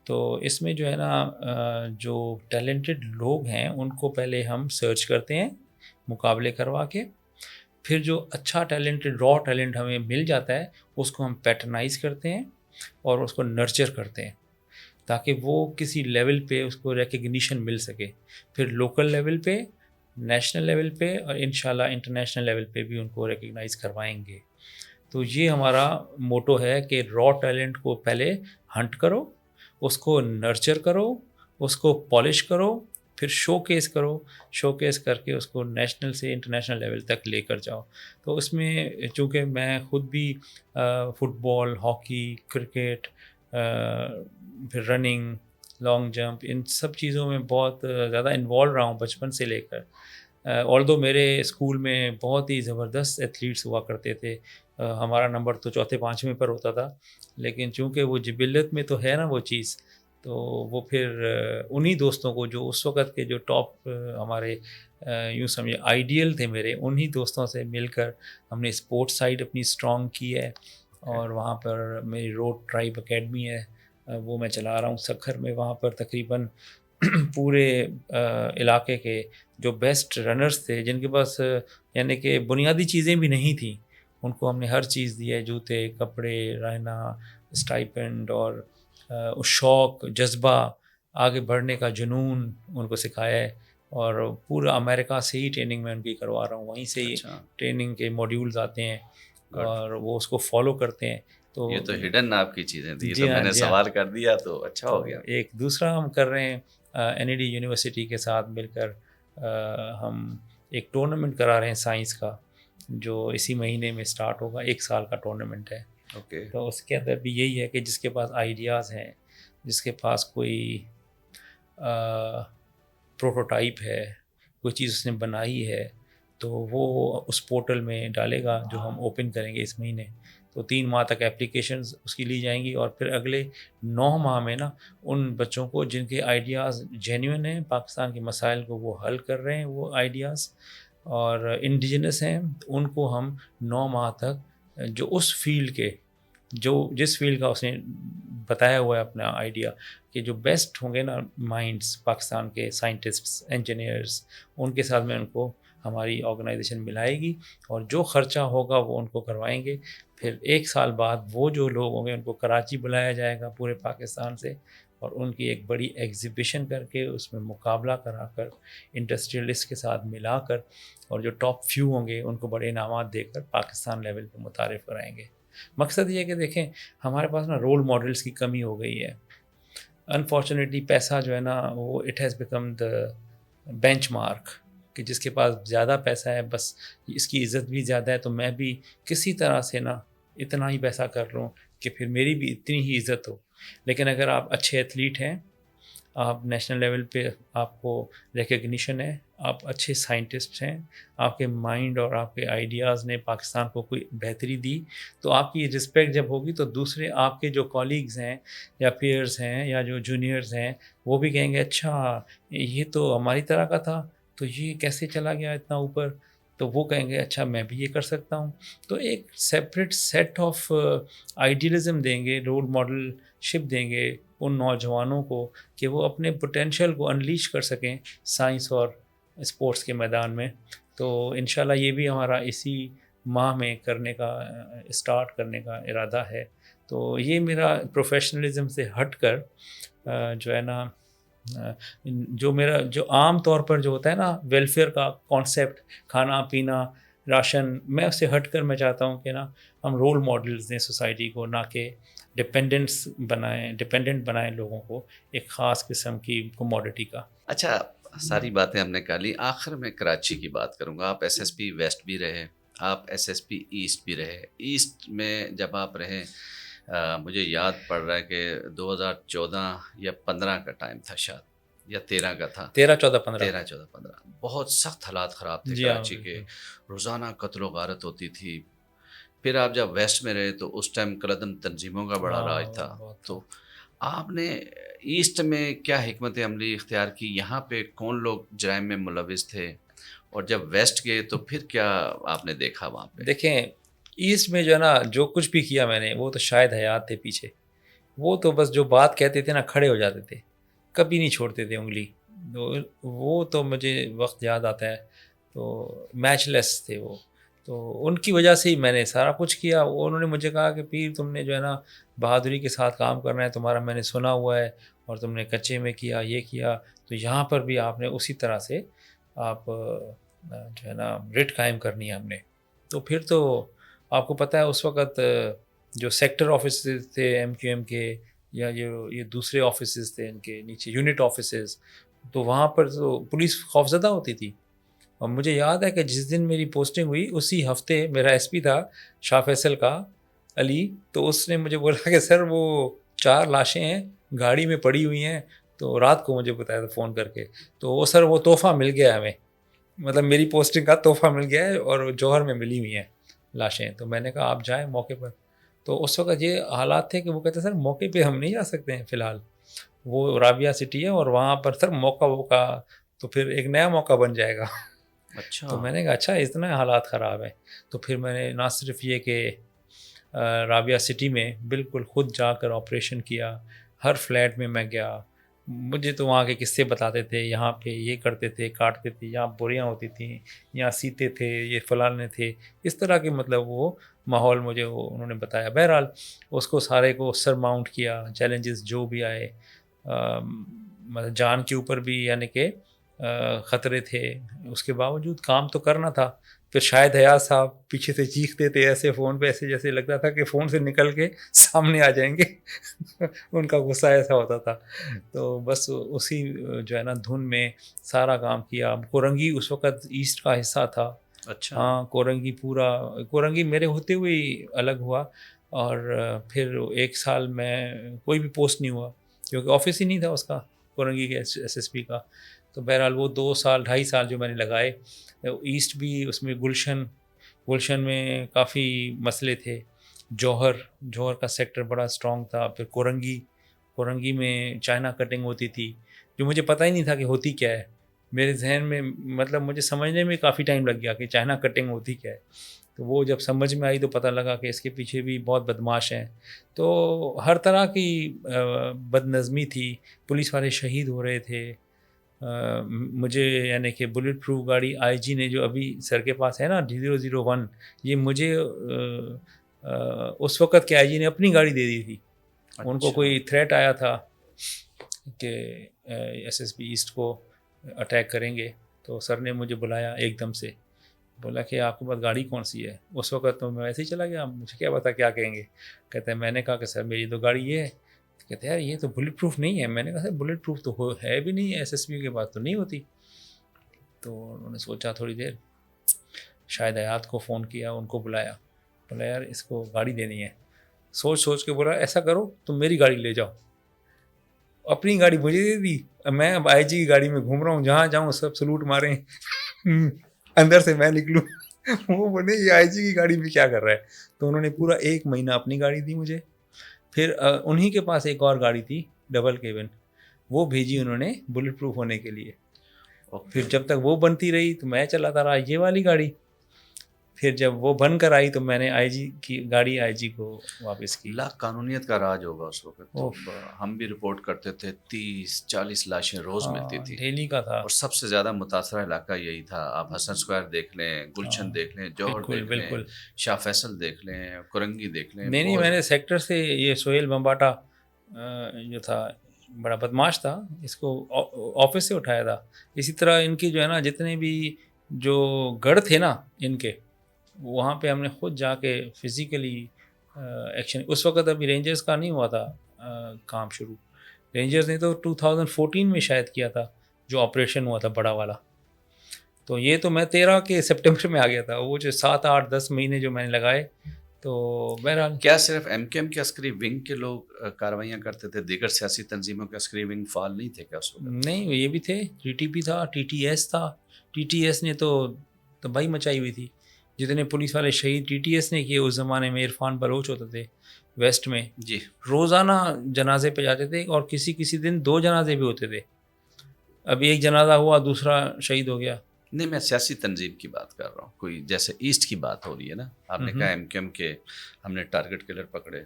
B: تو اس میں جو ہے نا جو ٹیلنٹڈ لوگ ہیں ان کو پہلے ہم سرچ کرتے ہیں مقابلے کروا کے. پھر جو اچھا ٹیلنٹڈ را ٹیلنٹ ہمیں مل جاتا ہے اس کو ہم پیٹرنائز کرتے ہیں اور اس کو نرچر کرتے ہیں تاکہ وہ کسی لیول پہ اس کو ریکگنیشن مل سکے. پھر لوکل لیول پہ، نیشنل لیول پہ، اور انشاءاللہ انٹرنیشنل لیول پہ بھی ان کو ریکگنائز کروائیں گے. تو یہ ہمارا موٹو ہے کہ را ٹیلنٹ کو پہلے ہنٹ کرو، اس کو نرچر کرو، اس کو پالش کرو، پھر شو کیس کرو، شو کیس کر کے اس کو نیشنل سے انٹرنیشنل لیول تک لے کر جاؤ. تو اس میں چونکہ میں خود بھی فٹ بال، ہاکی، کرکٹ، پھر رننگ، لانگ جمپ، ان سب چیزوں میں بہت زیادہ انوالو رہا ہوں بچپن سے لے کر. آلدو میرے اسکول میں بہت ہی زبردست ایتھلیٹس ہوا کرتے تھے. ہمارا نمبر تو 4-5ویں پر ہوتا تھا، لیکن چونکہ وہ جبلت میں تو ہے نا وہ چیز، تو وہ پھر انہی دوستوں کو جو اس وقت کے جو ٹاپ ہمارے یوں سمجھے آئیڈیل تھے میرے، انہی دوستوں سے مل کر ہم نے اسپورٹس سائڈ اپنی اسٹرانگ کی ہے. اور وہاں پر میری روڈ ٹرائب اکیڈمی ہے، وہ میں چلا رہا ہوں سکھر میں. وہاں پر تقریباً پورے علاقے کے جو بیسٹ رنرز تھے، جن کے پاس یعنی کہ بنیادی چیزیں بھی نہیں تھیں، ان کو ہم نے ہر چیز دی ہے، جوتے، کپڑے، رہنا، اسٹائپنڈ، اور شوق، جذبہ، آگے بڑھنے کا جنون ان کو سکھایا ہے. اور پورا امریکہ سے ہی ٹریننگ میں ان کی کروا رہا ہوں، وہیں سے ہی ٹریننگ کے موڈیولز آتے ہیں اور وہ اس کو فالو کرتے ہیں. تو
A: یہ تو ہڈن آپ کی چیزیں تھیں،
B: جی
A: میں
B: ہاں،
A: نے
B: جی
A: سوال کر دیا تو اچھا ہو گیا.
B: ایک دوسرا ہم کر رہے ہیں NED یونیورسٹی کے ساتھ مل کر، ہم ایک ٹورنامنٹ کرا رہے ہیں سائنس کا، جو اسی مہینے میں سٹارٹ ہوگا. 1 سال کا ٹورنامنٹ ہے.
A: اوکے.
B: تو اس کے اندر بھی یہی ہے کہ جس کے پاس آئیڈیاز ہیں، جس کے پاس کوئی پروٹوٹائپ ہے، کوئی چیز اس نے بنائی ہے تو وہ اس پورٹل میں ڈالے گا جو ہم اوپن کریں گے اس مہینے. تو 3 ماہ تک اپلیکیشنز اس کی لی جائیں گی, اور پھر اگلے 9 ماہ میں نا ان بچوں کو جن کے آئیڈیاز جینیون ہیں, پاکستان کے مسائل کو وہ حل کر رہے ہیں وہ آئیڈیاز, اور انڈیجنس ہیں, ان کو ہم 9 ماہ تک جو اس فیلڈ کے جس فیلڈ کا اس نے بتایا ہوا ہے اپنا آئیڈیا, کہ جو بیسٹ ہوں گے نا مائنڈس پاکستان کے, سائنٹسٹس, انجینئرس, ان کے ساتھ میں ان کو ہماری آرگنائزیشن ملائے گی, اور جو خرچہ ہوگا وہ ان کو کروائیں گے. پھر 1 سال بعد وہ جو لوگ ہوں گے ان کو کراچی بلایا جائے گا پورے پاکستان سے, اور ان کی ایک بڑی ایگزیبیشن کر کے اس میں مقابلہ کرا کر انڈسٹریلسٹ کے ساتھ ملا کر, اور جو ٹاپ فیو ہوں گے ان کو بڑے انعامات دے کر پاکستان لیول پہ متعارف کرائیں گے. مقصد یہ ہے کہ دیکھیں ہمارے پاس نا رول ماڈلس کی کمی ہو گئی ہے. انفارچونیٹلی پیسہ جو ہے نا وہ it has become the bench mark, کہ جس کے پاس زیادہ پیسہ ہے بس اس کی عزت بھی زیادہ ہے, تو میں بھی کسی طرح سے نا اتنا ہی پیسہ کر لوں کہ پھر میری بھی اتنی ہی عزت ہو. لیکن اگر آپ اچھے ایتھلیٹ ہیں, آپ نیشنل لیول پہ آپ کو ریکگنیشن ہے, آپ اچھے سائنٹسٹ ہیں, آپ کے مائنڈ اور آپ کے آئیڈیاز نے پاکستان کو کوئی بہتری دی, تو آپ کی رسپیکٹ جب ہوگی تو دوسرے آپ کے جو کالیگز ہیں یا پیئرز ہیں یا جو جونیئرز ہیں وہ بھی کہیں گے اچھا یہ تو ہماری طرح کا تھا, تو یہ کیسے چلا گیا اتنا اوپر, تو وہ کہیں گے اچھا میں بھی یہ کر سکتا ہوں. تو ایک سیپریٹ سیٹ آف آئیڈیلزم دیں گے, رول ماڈل شپ دیں گے ان نوجوانوں کو کہ وہ اپنے پوٹینشیل کو انلیش کر سکیں سائنس اور اسپورٹس کے میدان میں. تو انشاءاللہ یہ بھی ہمارا اسی ماہ میں کرنے کا اسٹارٹ کرنے کا ارادہ ہے. تو یہ میرا پروفیشنلزم سے ہٹ کر جو ہے نا جو عام طور پر جو ہوتا ہے نا ویلفیئر کا کانسیپٹ, کھانا پینا راشن, میں اس سے ہٹ کر میں چاہتا ہوں کہ نا ہم رول ماڈلز دیں سوسائٹی کو, نہ کہ ڈپینڈنٹ بنائیں لوگوں کو ایک خاص قسم کی کوموڈٹی کا.
A: اچھا ساری باتیں ہم نے کر لی, آخر میں کراچی کی بات کروں گا. آپ ایس ایس پی ویسٹ بھی رہے, آپ ایس ایس پی ایسٹ بھی رہے. ایسٹ میں جب آپ رہیں مجھے یاد پڑ رہا ہے کہ 2014 یا 15 کا ٹائم تھا شاید, یا 13 کا تھا, 13-14-15 بہت سخت حالات خراب تھے کراچی کے, روزانہ قتل و غارت ہوتی تھی. پھر آپ جب ویسٹ میں رہے تو اس ٹائم قلعدم تنظیموں کا بڑا راج تھا. تو آپ نے ایسٹ میں کیا حکمت عملی اختیار کی, یہاں پہ کون لوگ جرائم میں ملوث تھے, اور جب ویسٹ گئے تو پھر کیا آپ نے دیکھا وہاں پہ؟
B: دیکھیں ایسٹ میں جو ہے نا جو کچھ بھی کیا میں نے وہ تو شاید حیات تھے پیچھے, وہ تو بس جو بات کہتے تھے نا کھڑے ہو جاتے تھے, کبھی نہیں چھوڑتے تھے انگلی. وہ تو مجھے وقت یاد آتا ہے تو میچ لیس تھے وہ, تو ان کی وجہ سے ہی میں نے سارا کچھ کیا. انہوں نے مجھے کہا کہ پیر تم نے جو ہے نا بہادری کے ساتھ کام کرنا ہے, تمہارا میں نے سنا ہوا ہے, اور تم نے کچے میں کیا یہ کیا, تو یہاں پر بھی آپ نے اسی طرح سے آپ جو ہے نا ریٹ قائم کرنی ہے ہم نے. تو پھر تو آپ کو پتہ ہے اس وقت جو سیکٹر آفیسز تھے ایم کیو ایم کے, یا یہ دوسرے آفیسز تھے ان کے نیچے یونٹ آفیسز, تو وہاں پر تو پولیس خوفزدہ ہوتی تھی. اور مجھے یاد ہے کہ جس دن میری پوسٹنگ ہوئی اسی ہفتے میرا ایس پی تھا شاہ فیصل کا علی, تو اس نے مجھے بولا کہ سر وہ 4 لاشیں ہیں گاڑی میں پڑی ہوئی ہیں, تو رات کو مجھے بتایا تھا فون کر کے, تو وہ سر وہ تحفہ مل گیا ہمیں, مطلب میری پوسٹنگ کا تحفہ مل گیا ہے, اور جوہر میں ملی ہوئی ہیں لاشیں. تو میں نے کہا آپ جائیں موقع پر. تو اس وقت یہ حالات تھے کہ وہ کہتے سر موقع پہ ہم نہیں جا سکتے ہیں فی الحال, وہ رابعہ سٹی ہے اور وہاں پر سر موقع تو پھر ایک نیا موقع بن جائے گا.
A: اچھا.
B: تو میں نے کہا اچھا اتنا حالات خراب ہیں. تو پھر میں نے نہ صرف یہ کہ رابعہ سٹی میں بالکل خود جا کر آپریشن کیا, ہر فلیٹ میں میں گیا, مجھے تو وہاں کے قصے بتاتے تھے, یہاں پہ یہ کرتے تھے, کاٹتے تھے, یہاں بوریاں ہوتی تھیں, یہاں سیتے تھے, یہ فلانے تھے, اس طرح کے مطلب وہ ماحول مجھے انہوں نے بتایا. بہرحال اس کو سارے کو سر ماؤنٹ کیا, چیلنجز جو بھی آئے, مطلب جان کے اوپر بھی یعنی کہ خطرے تھے, اس کے باوجود کام تو کرنا تھا. پھر شاید حیات صاحب پیچھے سے چیختے تھے ایسے فون پہ, ایسے جیسے لگتا تھا کہ فون سے نکل کے سامنے آ جائیں گے ان کا غصہ ایسا ہوتا تھا. تو بس اسی جو ہے نا دھن میں سارا کام کیا. کورنگی اس وقت ایسٹ کا حصہ تھا.
A: اچھا.
B: ہاں کورنگی میرے ہوتے ہوئے الگ ہوا, اور پھر 1 سال میں کوئی بھی پوسٹ نہیں ہوا کیونکہ آفس ہی نہیں تھا اس کا, کورنگی کے ایس ایس پی کا. تو بہرحال وہ 2 سال 2.5 سال جو میں نے لگائے، ایسٹ بھی اس میں گلشن میں کافی مسئلے تھے، جوہر کا سیکٹر بڑا اسٹرانگ تھا، پھر کورنگی میں چائنا کٹنگ ہوتی تھی جو مجھے پتہ ہی نہیں تھا کہ ہوتی کیا ہے، میرے ذہن میں مطلب مجھے سمجھنے میں کافی ٹائم لگ گیا کہ چائنا کٹنگ ہوتی کیا ہے، تو وہ جب سمجھ میں آئی تو پتہ لگا کہ اس کے پیچھے بھی بہت بدماش ہیں، تو ہر طرح کی بد نظمی تھی، پولیس والے شہید ہو رہے تھے، مجھے یعنی کہ بلٹ پروف گاڑی آئی جی نے جو ابھی سر کے پاس ہے نا 001، یہ مجھے اس وقت کے آئی جی نے اپنی گاڑی دے دی تھی، ان کو کوئی تھریٹ آیا تھا کہ ایس ایس بی ایسٹ کو اٹیک کریں گے، تو سر نے مجھے بلایا ایک دم سے، بولا کہ آپ کے پاس گاڑی کون سی ہے؟ اس وقت تو میں ایسے ہی چلا گیا، مجھے کیا پتا کیا کہیں گے، کہتے ہیں میں نے کہا کہ سر میری تو گاڑی یہ ہے، کہتے ہیں یار یہ تو بلٹ پروف نہیں ہے، میں نے کہا سر بلٹ پروف تو ہے بھی نہیں، ایس ایس بی کے بعد تو نہیں ہوتی، تو انہوں نے سوچا تھوڑی دیر، شاید حیات کو فون کیا، ان کو بلایا، بولا یار اس کو گاڑی دینی ہے، سوچ کے بولا ایسا کرو تم میری گاڑی لے جاؤ، اپنی گاڑی مجھے دے دی، میں اب آئی جی کی گاڑی میں گھوم رہا ہوں، جہاں جاؤں سب سلوٹ ماریں اندر سے میں نکلوں وہ بولے یہ آئی جی کی گاڑی میں کیا کر رہا ہے، تو انہوں نے پورا 1 مہینہ اپنی گاڑی دی مجھے، پھر انہی کے پاس ایک اور گاڑی تھی ڈبل کیبن، وہ بھیجی انہوں نے بلٹ پروف ہونے کے لیے، پھر جب تک وہ بنتی رہی تو میں چلاتا رہا یہ والی گاڑی، پھر جب وہ بن کر آئی تو میں نے آئی جی کی گاڑی آئی جی کو واپس کی۔
A: لا قانونیت کا راج ہوگا اس وقت، تو ہم بھی رپورٹ کرتے تھے 30-40 لاشیں روز ملتی تھی،
B: ڈیلی کا تھا،
A: اور سب سے زیادہ متاثرہ علاقہ یہی تھا، آپ حسن اسکوائر دیکھ لیں، گلشن دیکھ لیں، جوہر دیکھ لیں، شاہ فیصل دیکھ لیں، کورنگی دیکھ لیں۔
B: نہیں میں نے سیکٹر سے یہ سہیل بمباٹا جو تھا بڑا بدماش تھا، اس کو آفس سے اٹھایا تھا، اسی طرح ان کی جو ہے نا جتنے بھی جو گڑھ تھے نا ان کے، وہاں پہ ہم نے خود جا کے فزیکلی ایکشن، اس وقت ابھی رینجرز کا نہیں ہوا تھا کام شروع، رینجرز نے تو 2014 میں شاید کیا تھا جو آپریشن ہوا تھا بڑا والا، تو یہ تو میں 13 کے سپٹمبر میں آ گیا تھا، وہ جو 7, 8, 10 مہینے جو میں نے لگائے، تو بہرحال
A: کیا صرف ایم کیو ایم کے عسکری ونگ کے لوگ کاروائیاں کرتے تھے، دیگر سیاسی تنظیموں کے عسکری ونگ فعال نہیں تھے کیا اس وقت؟
B: نہیں یہ بھی تھے، ٹی ٹی پی تھا، ٹی ٹی ایس تھا، ٹی ٹی ایس نے تو تباہی مچائی ہوئی تھی، جتنے پولیس والے شہید ٹی ٹی ایس نے کیے، اس زمانے میں عرفان بلوچ ہوتے تھے ویسٹ میں،
A: جی
B: روزانہ جنازے پہ جاتے تھے، اور کسی دن 2 جنازے بھی ہوتے تھے، ابھی ایک جنازہ ہوا دوسرا شہید ہو گیا۔
A: نہیں میں سیاسی تنظیم کی بات کر رہا ہوں، کوئی جیسے ایسٹ کی بات ہو رہی ہے نا، آپ نے کہا ایم کیو ایم کے ہم نے ٹارگٹ کلر پکڑے،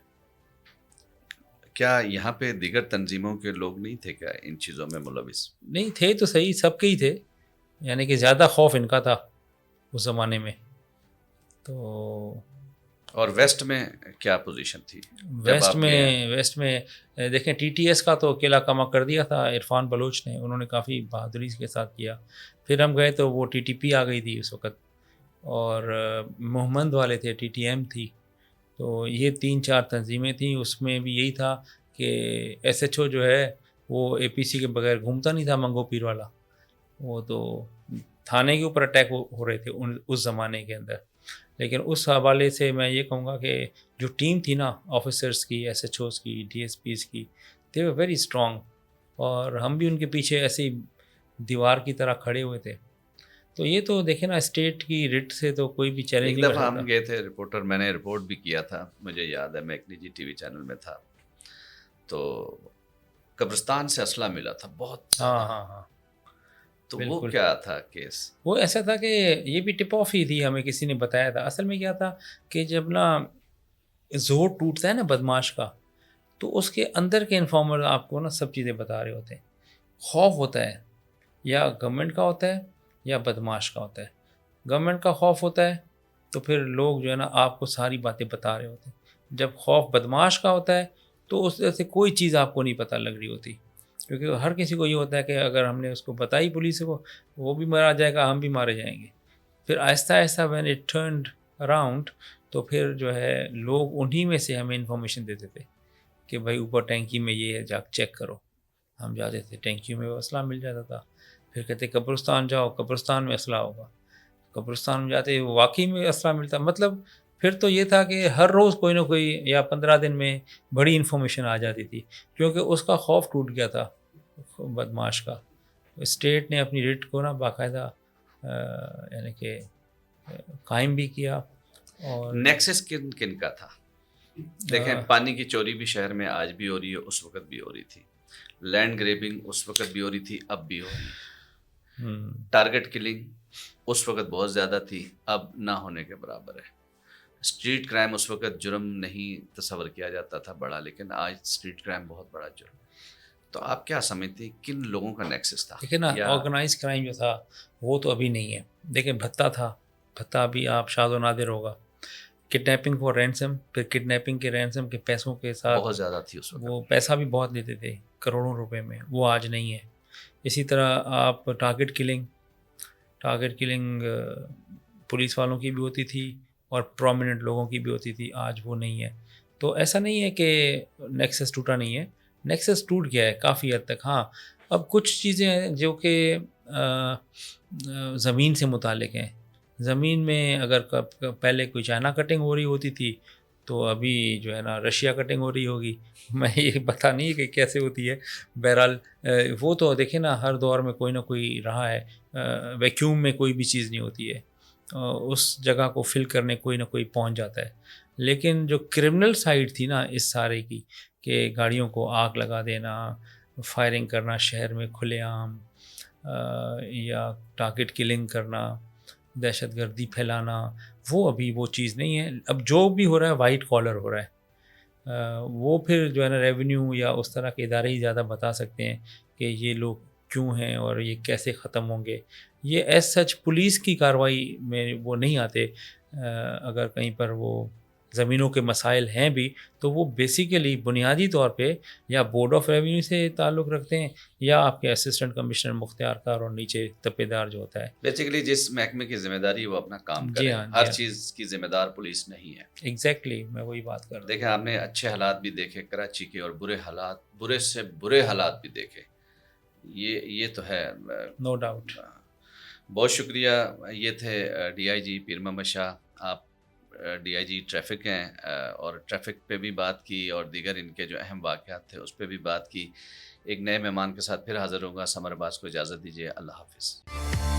A: کیا یہاں پہ دیگر تنظیموں کے لوگ نہیں تھے کیا ان چیزوں میں ملوث؟
B: نہیں تھے تو صحیح، سب کے ہی تھے، یعنی کہ زیادہ خوف ان کا تھا اس زمانے میں، تو
A: اور ویسٹ میں کیا پوزیشن تھی؟
B: ویسٹ میں دیکھیں ٹی ٹی ایس کا تو قلعہ کما کر دیا تھا عرفان بلوچ نے، انہوں نے کافی بہادری کے ساتھ کیا، پھر ہم گئے تو وہ ٹی ٹی پی آ گئی تھی اس وقت، اور محمد والے تھے، ٹی ٹی ایم تھی، تو یہ 3-4 تنظیمیں تھیں، اس میں بھی یہی تھا کہ ایس ایچ او جو ہے وہ اے پی سی کے بغیر گھومتا نہیں تھا، منگو پیر والا، وہ تو تھانے کے اوپر اٹیک ہو رہے تھے اس زمانے کے اندر، لیکن اس حوالے سے میں یہ کہوں گا کہ جو ٹیم تھی نا آفیسرس کی، ایس ایچ اوز کی، ڈی ایس پیز کی، دے ور ویری اسٹرانگ، اور ہم بھی ان کے پیچھے ایسی دیوار کی طرح کھڑے ہوئے تھے، تو یہ تو دیکھیں نا اسٹیٹ کی رٹ سے تو کوئی بھی چیلنج نہیں کر سکتا۔
A: ایک دفعہ ہم گئے تھے رپورٹر، میں نے رپورٹ بھی کیا تھا، مجھے یاد ہے میں ایک نجی ٹی وی چینل میں تھا، تو قبرستان سے اسلحہ ملا تھا بہت،
B: ہاں
A: تو وہ کیا تھا کیس؟
B: وہ ایسا تھا کہ یہ بھی ٹپ آف ہی تھی، ہمیں کسی نے بتایا تھا، اصل میں کیا تھا کہ جب نا زور ٹوٹتا ہے نا بدماش کا، تو اس کے اندر کے انفارمر آپ کو نا سب چیزیں بتا رہے ہوتے ہیں، خوف ہوتا ہے یا گورنمنٹ کا ہوتا ہے یا بدماش کا ہوتا ہے، گورنمنٹ کا خوف ہوتا ہے تو پھر لوگ جو ہے نا آپ کو ساری باتیں بتا رہے ہوتے ہیں، جب خوف بدماش کا ہوتا ہے تو اس سے کوئی چیز آپ کو نہیں پتہ لگ رہی ہوتی، کیونکہ ہر کسی کو یہ ہوتا ہے کہ اگر ہم نے اس کو بتائی پولیس کو، وہ بھی مارا جائے گا، ہم بھی مارے جائیں گے، پھر آہستہ آہستہ when it turned around تو پھر جو ہے لوگ انہی میں سے ہمیں انفارمیشن دیتے تھے کہ بھائی اوپر ٹینکی میں یہ ہے، جا چیک کرو، ہم جاتے تھے، ٹینکی میں وہ اسلحہ مل جاتا تھا، پھر کہتے قبرستان جاؤ، قبرستان میں اسلحہ ہوگا، قبرستان میں جاتے واقعی میں اسلحہ ملتا، مطلب پھر تو یہ تھا کہ ہر روز کوئی نہ کوئی یا 15 دن میں بڑی انفارمیشن آ جاتی تھی، کیونکہ اس کا خوف ٹوٹ گیا تھا بدماش کا، اسٹیٹ نے اپنی ریٹ کو نا باقاعدہ یعنی کہ قائم بھی کیا. اور
A: نیکسس کن کن کا تھا؟ دیکھیں پانی کی چوری بھی شہر میں آج بھی ہو رہی ہے، اس وقت بھی ہو رہی تھی. لینڈ گریبنگ اس وقت بھی ہو رہی تھی، اب بھی ہو رہی ہے. ٹارگٹ کلنگ اس وقت بہت زیادہ تھی، اب نہ ہونے کے برابر ہے. اسٹریٹ کرائم اس وقت جرم نہیں تصور کیا جاتا تھا بڑا، لیکن آج اسٹریٹ کرائم بہت بڑا جرم. تو آپ کیا سمجھتے ہیں کن لوگوں کا نیکسس تھا؟
B: دیکھیں نا آرگنائز کرائم جو تھا وہ تو ابھی نہیں ہے. دیکھیں بھتہ تھا، بھتہ ابھی آپ شاد و نادر ہوگا. کڈنیپنگ فور رینسم، پھر کڈنیپنگ کے رینسم کے پیسوں کے ساتھ
A: بہت زیادہ تھی اس وقت،
B: وہ پیسہ بھی بہت لیتے تھے کروڑوں روپے میں، وہ آج نہیں ہے. اسی طرح آپ ٹارگٹ کلنگ پولیس والوں کی بھی ہوتی تھی اور پرومیننٹ لوگوں کی بھی ہوتی تھی، آج وہ نہیں ہے. تو ایسا نہیں ہے کہ نیکسس ٹوٹا نہیں ہے، نیکسس ٹوٹ گیا ہے کافی حد تک. ہاں اب کچھ چیزیں ہیں جو کہ زمین سے متعلق ہیں. زمین میں اگر پہلے کوئی چائنا کٹنگ ہو رہی ہوتی تھی تو ابھی جو ہے نا رشیا کٹنگ ہو رہی ہوگی. میں یہ پتہ نہیں کہ کیسے ہوتی ہے. بہرحال وہ تو دیکھیں نا ہر دور میں کوئی نہ کوئی رہا ہے. ویکیوم میں کوئی بھی چیز نہیں ہوتی ہے، اس جگہ کو فل کرنے کوئی نہ کوئی پہنچ جاتا ہے. لیکن جو کرمنل سائڈ تھی نا اس سارے کی، کہ گاڑیوں کو آگ لگا دینا، فائرنگ کرنا شہر میں کھلے عام، یا ٹارگٹ کلنگ کرنا، دہشت گردی پھیلانا، وہ ابھی وہ چیز نہیں ہے. اب جو بھی ہو رہا ہے وائٹ کالر ہو رہا ہے. وہ پھر جو ہے نا ریونیو یا اس طرح کے ادارے ہی زیادہ بتا سکتے ہیں کہ یہ لوگ کیوں ہیں اور یہ کیسے ختم ہوں گے. یہ ایز سچ پولیس کی کارروائی میں وہ نہیں آتے. اگر کہیں پر وہ زمینوں کے مسائل ہیں بھی تو وہ بیسیکلی بنیادی طور پہ یا بورڈ آف ریونیو سے تعلق رکھتے ہیں یا آپ کے اسسٹنٹ کمشنر مختار کار اور نیچے تپے دار جو ہوتا ہے.
A: بیسیکلی جس محکمے کی ذمہ داری وہ اپنا کام کرے. ہر چیز کی ذمہ دار پولیس نہیں ہے.
B: ایگزیکٹلی میں وہی بات کر رہا ہوں.
A: دیکھیں آپ نے اچھے حالات بھی دیکھے کراچی کے اور برے سے برے حالات بھی دیکھے. یہ تو ہے
B: نو ڈاؤٹ.
A: بہت شکریہ. یہ تھے ڈی آئی جی پیر محمد شاہ. آپ ڈی آئی جی ٹریفک ہیں اور ٹریفک پہ بھی بات کی اور دیگر ان کے جو اہم واقعات تھے اس پہ بھی بات کی. ایک نئے مہمان کے ساتھ پھر حاضر ہوں گا. سمر عباس کو اجازت دیجیے. اللہ حافظ.